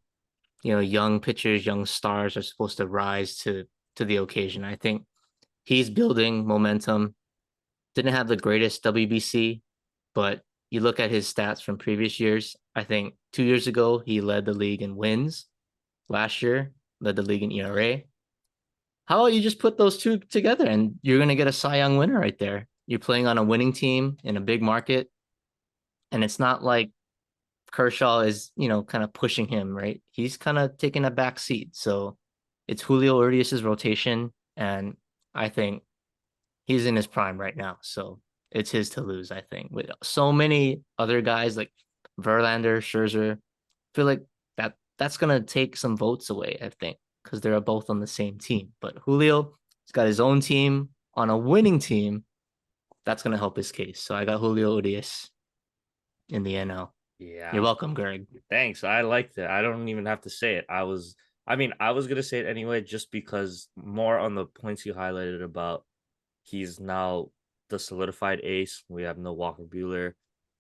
young pitchers, young stars are supposed to rise to the occasion. I think he's building momentum. Didn't have the greatest WBC, but you look at his stats from previous years. I think 2 years ago, he led the league in wins. Last year, led the league in ERA. How about you just put those two together and you're going to get a Cy Young winner right there? You're playing on a winning team in a big market, and it's not like Kershaw is, kind of pushing him, right? He's kind of taking a back seat. So it's Julio Urias's rotation, and I think he's in his prime right now. So it's his to lose, I think. With so many other guys like Verlander, Scherzer, I feel like that's gonna take some votes away, I think, because they're both on the same team. But Julio, he's got his own team on a winning team. That's gonna help his case. So I got Julio Urias in the NL. You're Yeah. welcome, Greg. Thanks. I liked it. I don't even have to say it. I was gonna say it anyway, just because more on the points you highlighted about he's now the solidified ace. We have no Walker Buehler.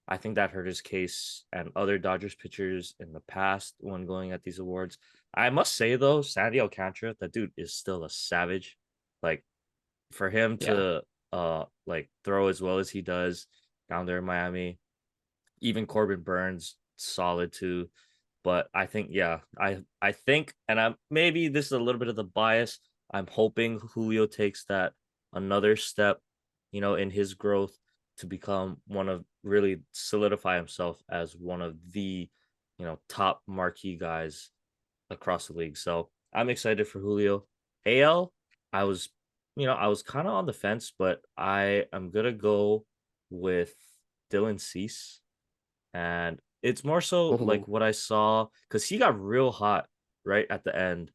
I think that hurt his case and other Dodgers pitchers in the past when going at these awards. I must say though, Sandy Alcantara, that dude is still a savage. Like for him Yeah. to like throw as well as he does down there in Miami, even Corbin Burns, solid too. But I think, yeah, I think, and I'm maybe this is a little bit of the bias. I'm hoping Julio takes that another step, in his growth to become one of really solidify himself as one of the, top marquee guys across the league. So I'm excited for Julio. AL, I was, I was kind of on the fence, but I am gonna go with Dylan Cease, and it's more so Mhm. like what I saw because he got real hot right at the end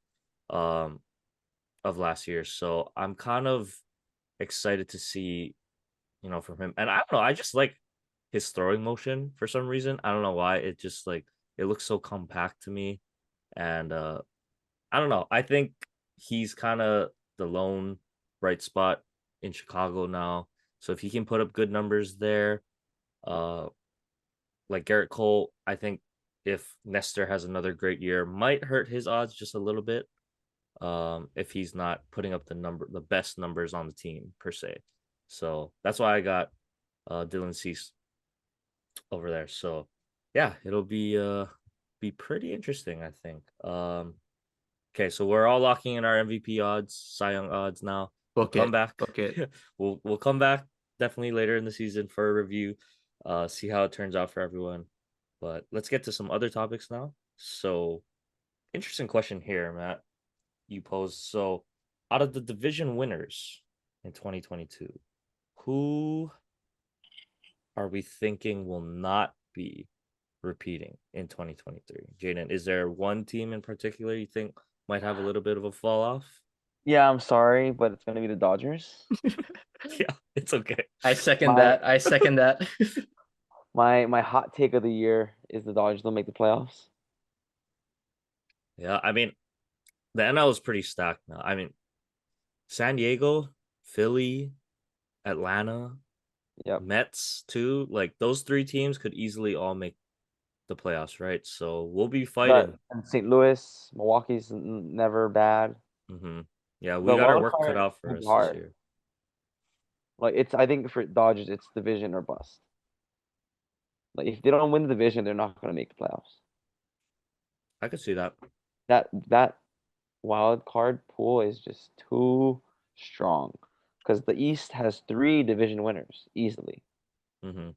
um of last year. So I'm kind of excited to see, from him. And I don't know, I just like his throwing motion for some reason. I don't know why. It just like it looks so compact to me. And I don't know. I think he's kind of the lone bright spot in Chicago now. So if he can put up good numbers there, uh like Garrett Cole, I think if Nestor has another great year, might hurt his odds just a little bit. If he's not putting up the best numbers on the team per se. So that's why I got Dylan Cease over there. So yeah, it'll be pretty interesting, I think. Okay, so we're all locking in our MVP odds, Cy Young odds now. We'll Book come it. back. Book it. We'll come back definitely later in the season for a review. See how it turns out for everyone. But let's get to some other topics now. So interesting question here, Matt. You posed. So out of the division winners in 2022, who are we thinking will not be repeating in 2023? Jaydon, is there one team in particular you think might have a little bit of a fall off? Yeah, I'm sorry, but it's gonna be the Dodgers. Yeah, it's okay. I second My that. I second that. my hot take of the year is the Dodgers don't make the playoffs. Yeah, I mean, the NL is pretty stacked now. I mean, San Diego, Philly, Atlanta, Yep. Mets too. Like those three teams could easily all make the playoffs, right? So we'll be But fighting. and St. Louis, Milwaukee's never bad. Hmm. Yeah, we The got our wild work cut card out for will be us this hard. year. Like I think for Dodgers, it's division or bust. Like if they don't win the division, they're not gonna make the playoffs. I could see that. That wild card pool is just too strong because the East has three division winners easily. Hmm.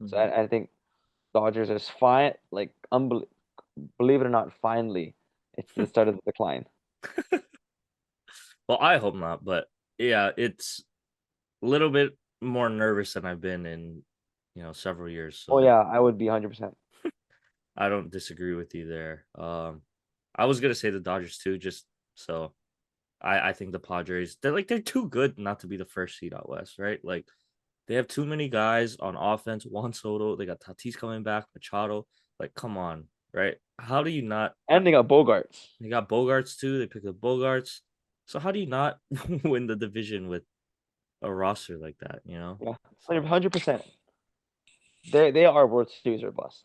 So Mhm. I think Dodgers is fine. Like believe it or not, finally, it's the start of the decline. Well, I hope not, but yeah, it's a little bit more nervous than I've been in, several years. Oh So yeah, I would be 100%. I don't disagree with you there. I was gonna say the Dodgers too, just so I think the Padres they're too good not to be the first seed out west, right? Like they have too many guys on offense. Juan Soto, they got Tatis coming back, Machado. Like, come on, right? How do you not? And they got Bogarts. They got Bogarts too. They picked up Bogarts. So how do you not win the division with a roster like that? Yeah, 100%. They are World Series or bust.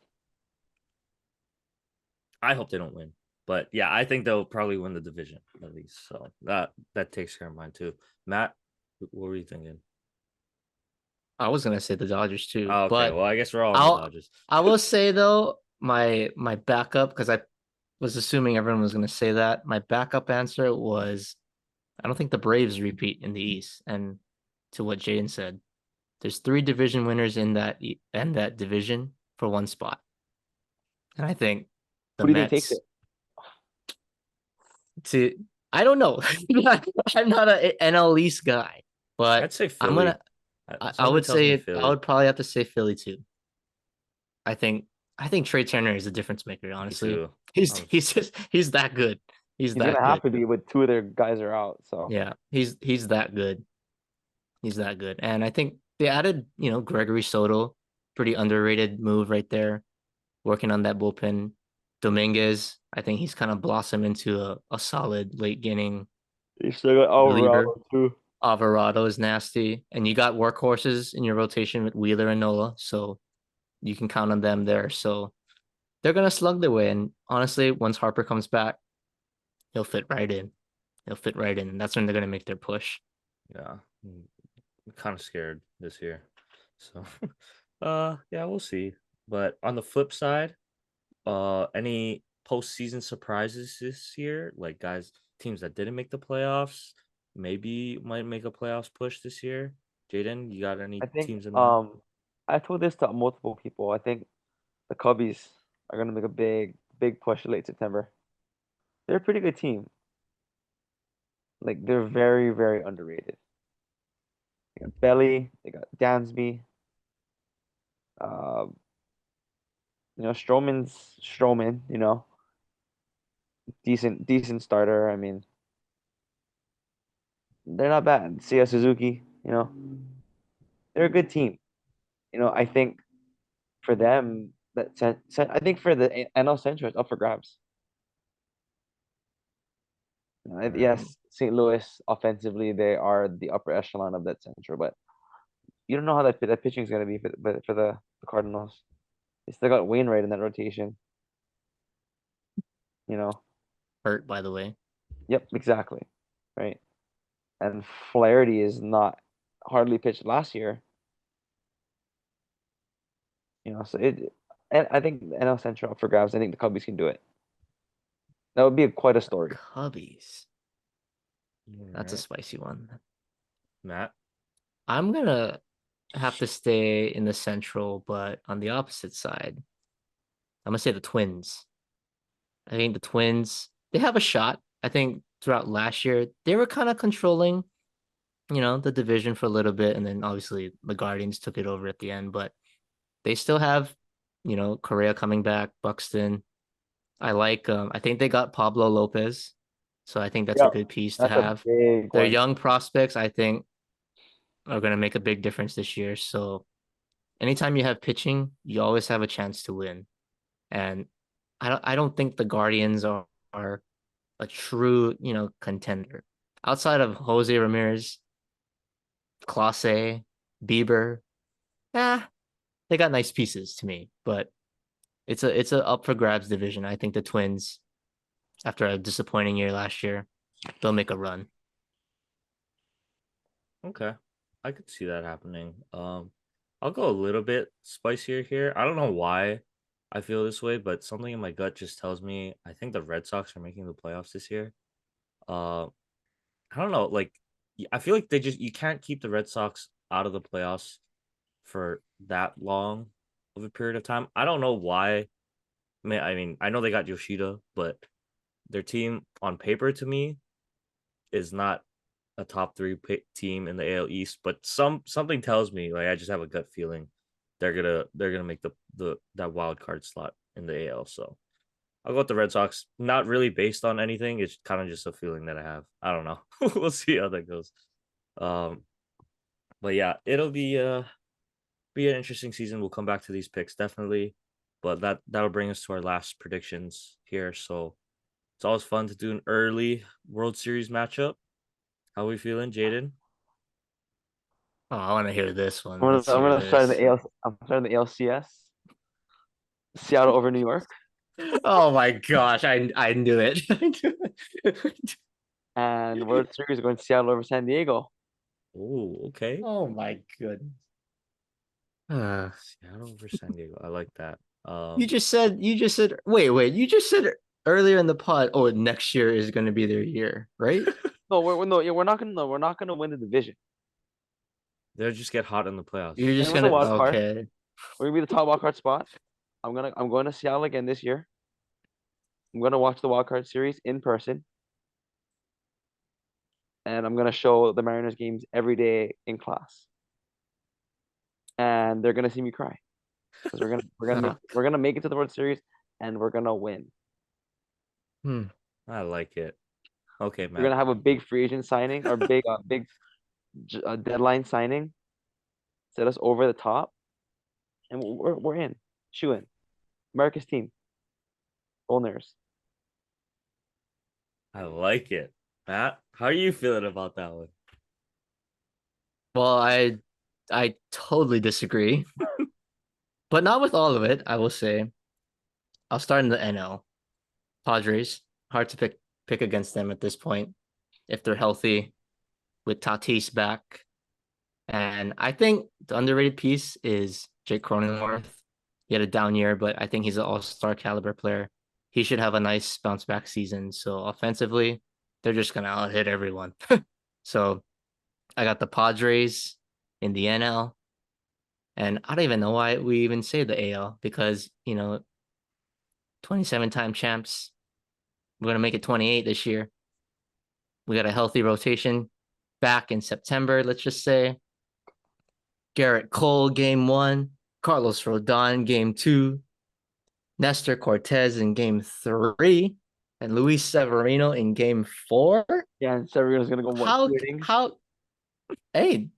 I hope they don't win, but yeah, I think they'll probably win the division at least. So that takes care of mine too. Matt, what were you thinking? I was gonna say the Dodgers too, Oh, okay, but well, I guess we're all on the I'll Dodgers. I will say though, my backup, because I was assuming everyone was gonna say that. My backup answer was I don't think the Braves repeat in the East. And to what Jaden said, there's three division winners in that division for one spot. And I think the Who do you think takes it? Mets to I don't know. I'm not an NL East guy, but I'd say I'm Philly. gonna I Something would tells me say I Philly. would probably have to say Philly too. I think I think Trey Turner is a difference maker, Me honestly. too. He's Um, he's just he's that good. He's He's gonna that have good. to be with two of their guys are out. So Yeah, he's that good. He's that good. And I think they added, Gregory Soto, pretty underrated move right there, working on that bullpen. Dominguez, I think he's kind of blossomed into a solid late inning they still got reliever. Alvarado too. Alvarado is nasty, and you got workhorses in your rotation with Wheeler and Nola, so you can count on them there. So they're gonna slug their way. And honestly, once Harper comes back, he'll fit right in. He'll fit right in. That's when they're gonna make their push. Yeah, I'm kind of scared this year. So, yeah, we'll see. But on the flip side, any postseason surprises this year? Like guys, teams that didn't make the playoffs, maybe might make a playoffs push this year. Jaden, you got any I think teams in mind? I told this to multiple people. I think the Cubbies are gonna make a big push late September. They're a pretty good team. Like they're very underrated. They got Belly, they got Dansby. Uh, Stroman's Stroman. Decent starter. I mean, they're not bad. Sia Suzuki. They're a good team. I think for them I think for the NL Central it's up for grabs. All right. Yes, St. Louis offensively they are the upper echelon of that Central, but you don't know how that pitching is going to be for the Cardinals. They still got Wainwright in that rotation. You know. Hurt, by the way. Yep, exactly. Right. And Flaherty is not hardly pitched last year. So and I think the NL Central up for grabs. I think the Cubbies can do it. That would be quite a story. Cubbies. All That's a right. spicy one. Matt. I'm gonna have to stay in the Central, but on the opposite side, I'm gonna say the Twins. I think the Twins, they have a shot. I think throughout last year, they were kind of controlling, the division for a little bit, and then obviously the Guardians took it over at the end, but they still have, Correa coming back, Buxton. I think they got Pablo Lopez, so I think that's a Yeah, good piece to that's a have. big Their one. young prospects, I think, are going to make a big difference this year. So anytime you have pitching, you always have a chance to win. And I don't think the Guardians are a true, contender. Outside of Jose Ramirez, Clase, Bieber, eh, they got nice pieces to me, but it's a up for grabs division. I think the Twins, after a disappointing year last year, they'll make a run. Okay. I could see that happening. I'll go a little bit spicier here. I don't know why I feel this way, but something in my gut just tells me I think the Red Sox are making the playoffs this year. Uh, I don't know, like I feel like you can't keep the Red Sox out of the playoffs for that long of a period of time. I don't know why. I mean, I know they got Yoshida, but their team on paper to me is not a top three team in the AL East, but something tells me like I just have a gut feeling they're gonna make the that wild card slot in the AL. So I'll go with the Red Sox. Not really based on anything. It's kind of just a feeling that I have. I don't know. We'll see how that goes. Um, but yeah, it'll be an interesting season. We'll come back to these picks definitely, but that'll bring us to our last predictions here. So it's always fun to do an early World Series matchup. How are we feeling, Jaden? Oh, I want to hear this one. I'm Let's gonna, I'm hear gonna start in this. the AL. I'm starting the ALCS. Seattle over New York, Oh my gosh, I knew it. I knew it. and the World Series are going Seattle over San Diego. Oh, okay. Oh my goodness. Seattle over San Diego. I like that. You just said wait, you just said earlier in the pod, oh, next year is gonna be their year, right? No, no, yeah, we're not gonna win the division. They'll just get hot in the You're playoffs. We're just gonna win the gonna wild card. okay. We're gonna be the top wild card spot. I'm going to Seattle again this year. I'm gonna watch the wild card series in person, and I'm gonna show the Mariners games every day in class. And they're gonna see me cry because we're gonna make it to the World Series, and we're gonna win. Hmm. I like it. Okay, We're Matt. gonna have a big free agent signing or big deadline signing, set us over the top, and we're in. Shoe in. America's team. Owners. I like it. Matt, how are you feeling about that one? Well, I totally disagree, but not with all of it. I will say I'll start in the NL. Padres, hard to pick against them at this point if they're healthy with Tatis back. And I think the underrated piece is Jake Cronenworth. He had a down year, but I think he's an all-star caliber player. He should have a nice bounce back season. So offensively, they're just gonna out hit everyone. So I got the Padres in the NL. And I don't even know why we even say the AL because, 27-time champs. We're going to make it 28 this year. We got a healthy rotation back in September, let's just say. Garrett Cole, game 1. Carlos Rodon, game 2. Nestor Cortez in game 3. And Luis Severino in game 4. Yeah, and Severino's gonna go what, How, 2 innings how, hey,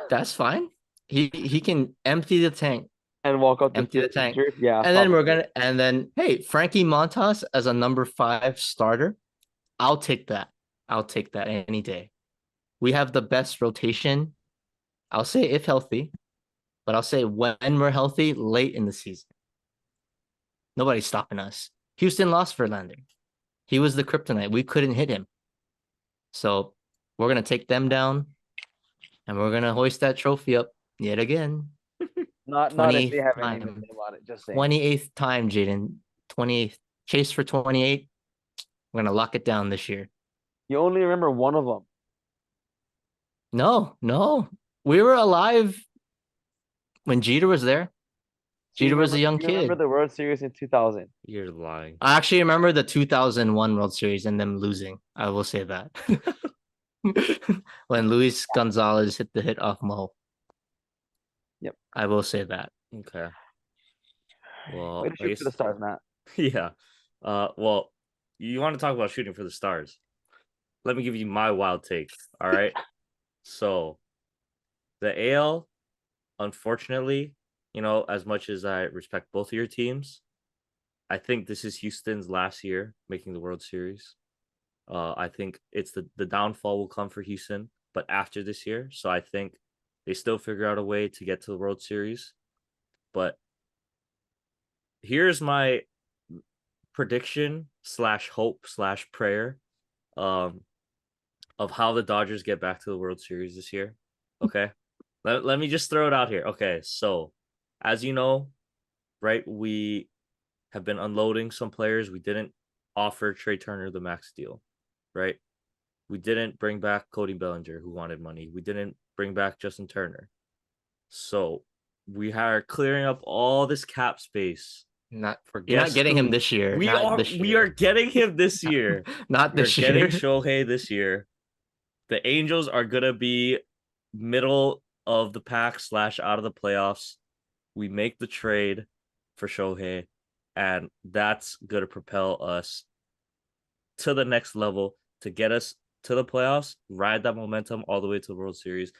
that's fine. He can empty the tank. and walk up to Empty the fifth tank. injured? Yeah, And then probably. hey, Frankie Montas as a number 5 starter. I'll take that. I'll take that any day. We have the best rotation. I'll say if healthy, but I'll say when we're healthy late in the season. Nobody's stopping us. Houston lost Verlander. He was the kryptonite. We couldn't hit him. So we're going to take them down and we're going to hoist that trophy up yet again. Not if they 28th have anything to time. say about it. Just saying. 28th time, Jaydon. 28th. Chase for 28. We're going to lock it down this year. You only remember one of them. No. We were alive when Jeter was there. So Jeter was a young you remember kid. the World Series in 2000. You're lying. I actually remember the 2001 World Series and them losing. I will say that. When Luis Gonzalez hit the hit off Mo. Yep. I will say that. Okay. Way Well, to I shoot for the guess stars, Matt. yeah. Well, you want to talk about shooting for the stars? Let me give you my wild take. All right. So the AL, unfortunately, as much as I respect both of your teams, I think this is Houston's last year making the World Series. I think it's the downfall will come for Houston, but after this year. So I think they still figure out a way to get to the World Series. But here's my prediction slash hope slash prayer um, of how the Dodgers get back to the World Series this year. Okay. Let me just throw it out here. Okay. So, as you know, right, we have been unloading some players. We didn't offer Trey Turner the max deal, right? We didn't bring back Cody Bellinger, who wanted money. We didn't bring back Justin Turner. So, we are clearing up all this cap space. You're not Guess getting him who? this year. We Not are this we are year. getting him this year. Not We are this getting year. Shohei this year. The Angels are gonna be middle of the pack slash out of the playoffs. We make the trade for Shohei, and that's gonna propel us to the next level to get us to the playoffs, ride that momentum all the way to the World Series.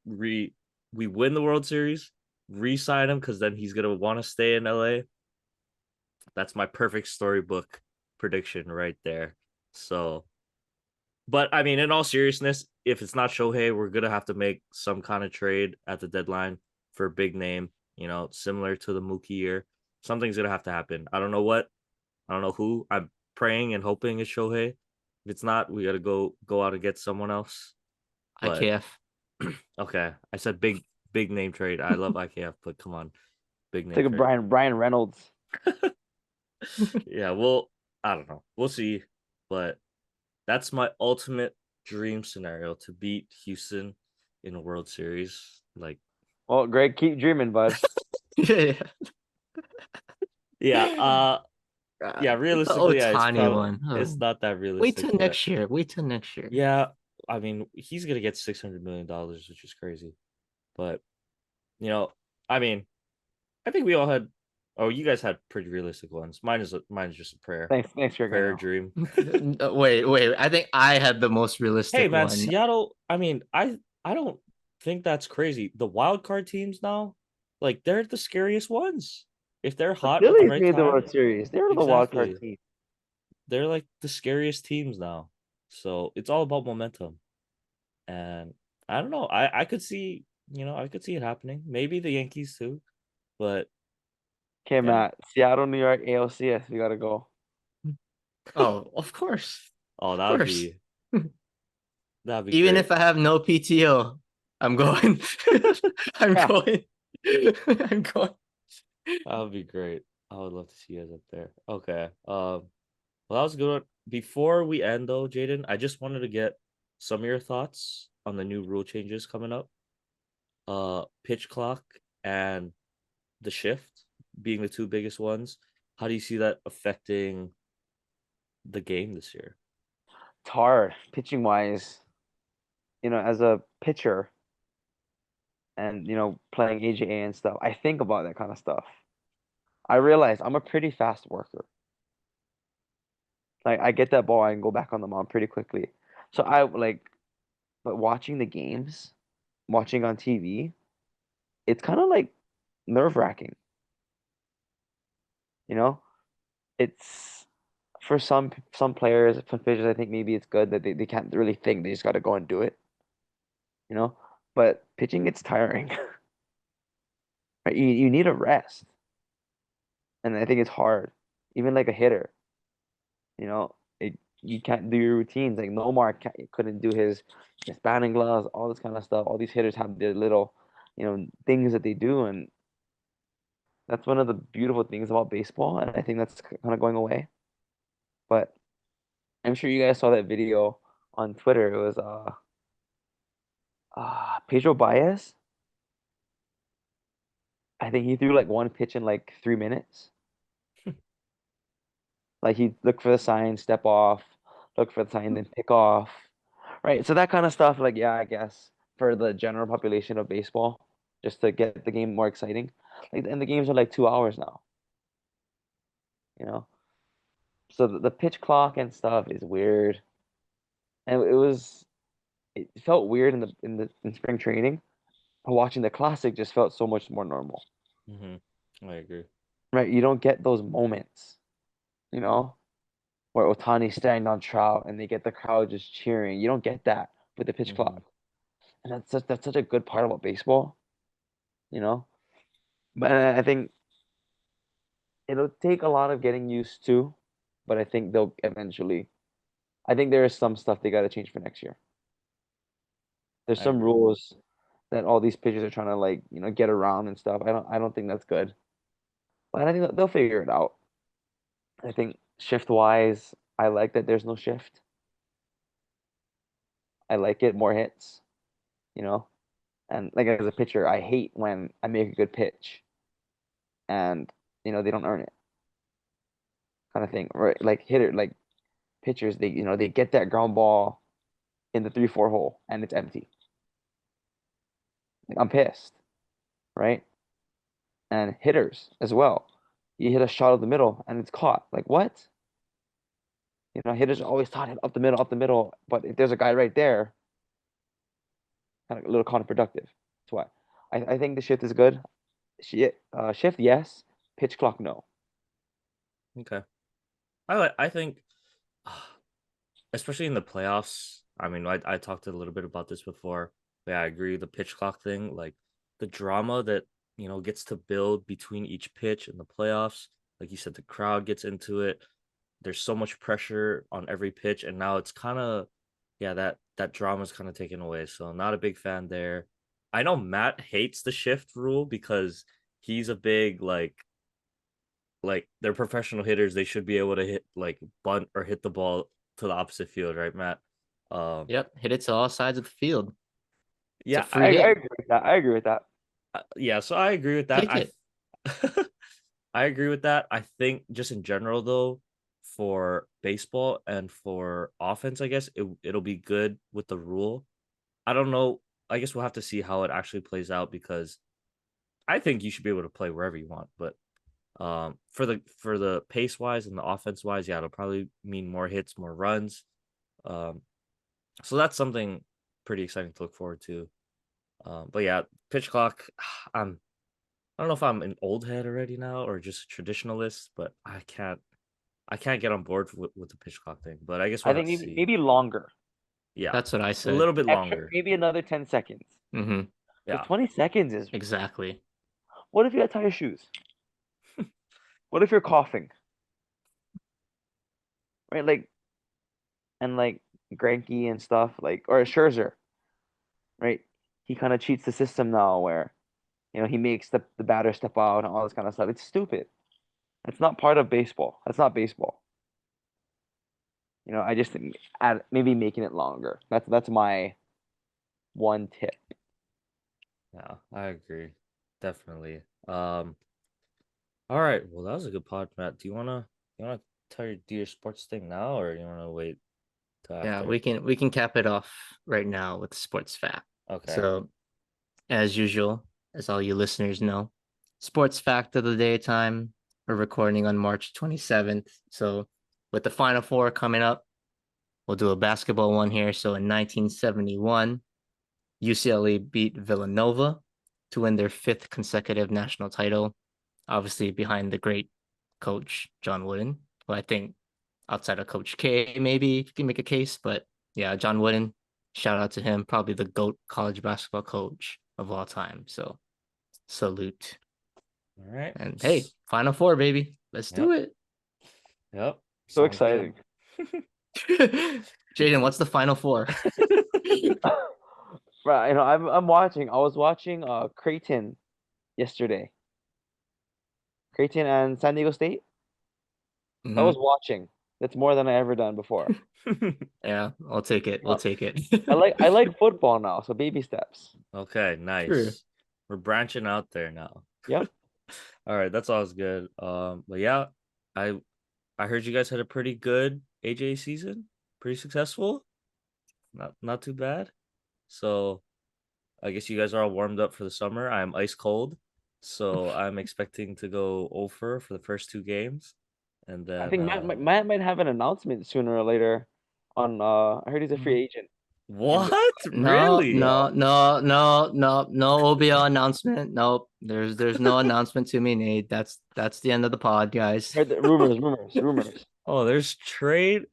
We win the World Series, re-sign him because then he's gonna want to stay in LA. That's my perfect storybook prediction right there. So, but I mean, in all seriousness, if it's not Shohei, we're gonna have to make some kind of trade at the deadline for a big name. Similar to the Mookie year. Something's gonna have to happen. I don't know what. I don't know who. I'm praying and hoping it's Shohei. If it's not, we gotta go out and get someone else. But IKF. okay, I said big name trade. I love IKF, but come on, big name Take a trade. Brian Reynolds. Yeah, well, I don't know. We'll see. But that's my ultimate dream scenario to beat Houston in a World Series. Like, Well, Greg, keep dreaming, bud. Yeah. yeah, yeah. The Realistically, yeah, Otani one. it's Oh. not that Wait realistic, till but next year. Wait till next year. yeah, I mean, he's gonna get $600 million, which is crazy. But you know, I mean, I think we all had. Oh, you guys had pretty realistic ones. Mine is just a Thanks, Greg. I prayer know. dream. Wait. I think I had the most Hey realistic man, one. Seattle. I mean, I don't think that's crazy. The wild card teams now, like they're the scariest ones. If they're The hot at the Phillies right made the time, World Series. They were the wild card exactly. team. They're like the scariest teams now. So it's all about momentum. And I don't know. I could see, I could see it happening. Maybe the Yankees too, but Okay, yeah. Matt. Seattle, New York, ALCS. We gotta go. Oh, of course. Oh, Of course. that'd be Even great. if I have no PTO, I'm going. I'm going. I'm going. That would be great. I would love to see you guys up there. Okay. Well, that was a good one. Before we end though, Jaden, I just wanted to get some of your thoughts on the new rule changes coming up. Pitch clock and the shift being the two biggest ones. How do you see that affecting the game this year? It's hard pitching wise. As a pitcher and playing AJA and stuff, I think about that kind of stuff. I realize I'm a pretty fast worker. Like I get that ball, I can go back on the mound pretty quickly. So I like, but watching the games, watching on TV, it's kind of like nerve-wracking, you know? It's for some players, some pitchers, I think maybe it's good that they can't really think. They just got to go and do it, you know? But pitching gets tiring, right? You need a rest. And I think it's hard. Even like a hitter, you can't do your routines. Like Nomar couldn't do his batting gloves, all this kind of stuff. All these hitters have their little, things that they do, and that's one of the beautiful things about baseball. And I think that's kind of going away. But I'm sure you guys saw that video on Twitter. It was Pedro Baez. I think he threw like one pitch in like 3 minutes. Like he look for the sign, step off, look for the sign, then pick off. Right. So that kind of stuff, like, yeah, I guess for the general population of baseball, just to get the game more exciting. Like, and the games are like 2 hours now, you know? So the pitch clock and stuff is weird. And it felt weird in spring training. But watching the classic just felt so much more normal. Mm-hmm. I agree. Right. You don't get those moments, you know, where Otani's standing on Trout and they get the crowd just cheering. You don't get that with the pitch Mm-hmm. clock. And that's such a good part about baseball, you know? But I think it'll take a lot of getting used to, but I think they'll eventually. I think there is some stuff they got to change for next year. There's I some agree. rules that all these pitchers are trying to like, get around and stuff. I don't think that's good. But I think they'll figure it out. I think shift wise, I like that there's no shift. I like it more hits, you know. And like as a pitcher, I hate when I make a good pitch and they don't earn it, kind of thing. Right? Like hitter, like pitchers, they get that ground ball in the 3-4 hole and it's empty. Like, I'm pissed, right? And hitters as well. You hit a shot up the middle and it's caught. Like what? Hitters are always taught up the middle, up the middle. But if there's a guy right there, kind of a little counterproductive. That's why I think the shift is good. Shift, yes. Pitch clock, no. Okay. I think especially in the playoffs. I mean, I talked a little bit about this before. But yeah, I agree. The pitch clock thing, like the drama that gets to build between each pitch in the playoffs. Like you said, the crowd gets into it. There's so much pressure on every pitch, and now it's kind of, yeah, that drama is kind of taken away. So not a big fan there. I know Matt hates the shift rule because he's a big like they're professional hitters. They should be able to hit like bunt or hit the ball to the opposite field, right, Matt? Um, Yep, hit it to all sides of the field. It's a yeah, free I hit. agree with that. I agree with that. yeah. So I agree with that. Kick it. I agree with that. I think just in general though, for baseball and for offense, I guess it'll be good with the rule. I don't know. I guess we'll have to see how it actually plays out because I think you should be able to play wherever you want, but for the pace wise and the offense wise, yeah, it'll probably mean more hits, more runs. Um, so that's something pretty exciting to look forward to. But yeah, pitch clock. I don't know if I'm an old head already now or just a traditionalist, but I can't get on board with the pitch clock thing. But I guess I we'll have think to maybe see. maybe longer. Yeah, That's what I a said. little bit Extra, longer. maybe another 10 seconds. Mm-hmm. But Yeah. 20 seconds is, Exactly. what if you gotta tie your shoes? What if you're coughing? Right? Like, and like Greinke and stuff, like, or Scherzer, right? He kind of cheats the system now where, he makes the batter step out and all this kind of stuff. It's stupid. That's not part of baseball. That's not baseball. I just think add maybe making it longer. That's my one tip. Yeah, I agree. Definitely. All right. Well, that was a good pod, Matt. Do you wanna do your sports thing now, or you wanna wait till Yeah, after? we can cap it off right now with sports fact. Okay. So, as usual, as all you listeners know, sports fact of the day time. We're recording on March 27th. So, with the Final Four coming up, we'll do a basketball one here. So, in 1971, UCLA beat Villanova to win their fifth consecutive national title, obviously behind the great coach John Wooden, who I think outside of Coach K, maybe you can make a case, but yeah, John Wooden, shout out to him, probably the GOAT college basketball coach of all time. So salute. All right. And hey, Final Four, baby. Let's do Yep. it. Yep. So Sounds good. exciting. Jaydon, what's the Final Four? Right, I'm watching. I was watching Creighton yesterday. Creighton and San Diego State. I was Mhm. watching. That's more than I ever done before. Yeah, I'll take it. We'll Uh, take it. I like football now, so baby steps. Okay, True. nice. We're branching out there now. Yep. All right, that's always good. But yeah, I I heard you guys had a pretty good AJ season, pretty successful. Not too bad. So I guess you guys are all warmed up for the summer. I'm ice cold, so I'm expecting to go over for the first two games, and I then think Matt might have an announcement sooner or later on I heard he's a free agent in the what? No, Really? no, NBL. no, no, no, no OBL announcement. Nope. There's no announcement to me, Nate. That's the end of the pod, guys. Heard the rumors. Oh, there's free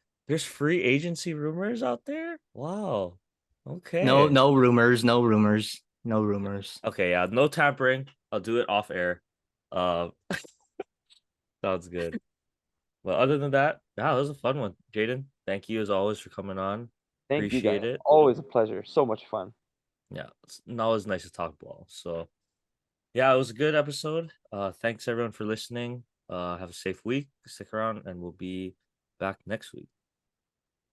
agency rumors out there? Wow. No, Okay. no rumors, no rumors, no rumors. Okay, yeah, no tampering. I'll do it off air. Uh, sounds good. But other than that, yeah, that was a fun one. Jaden, thank you as always for coming on. Thank you Appreciate guys. it. Always a pleasure. So much fun. Yeah, it's always nice to talk ball. So yeah, it was a good episode. Thanks everyone for listening. Have a safe week. Stick around and we'll be back next week.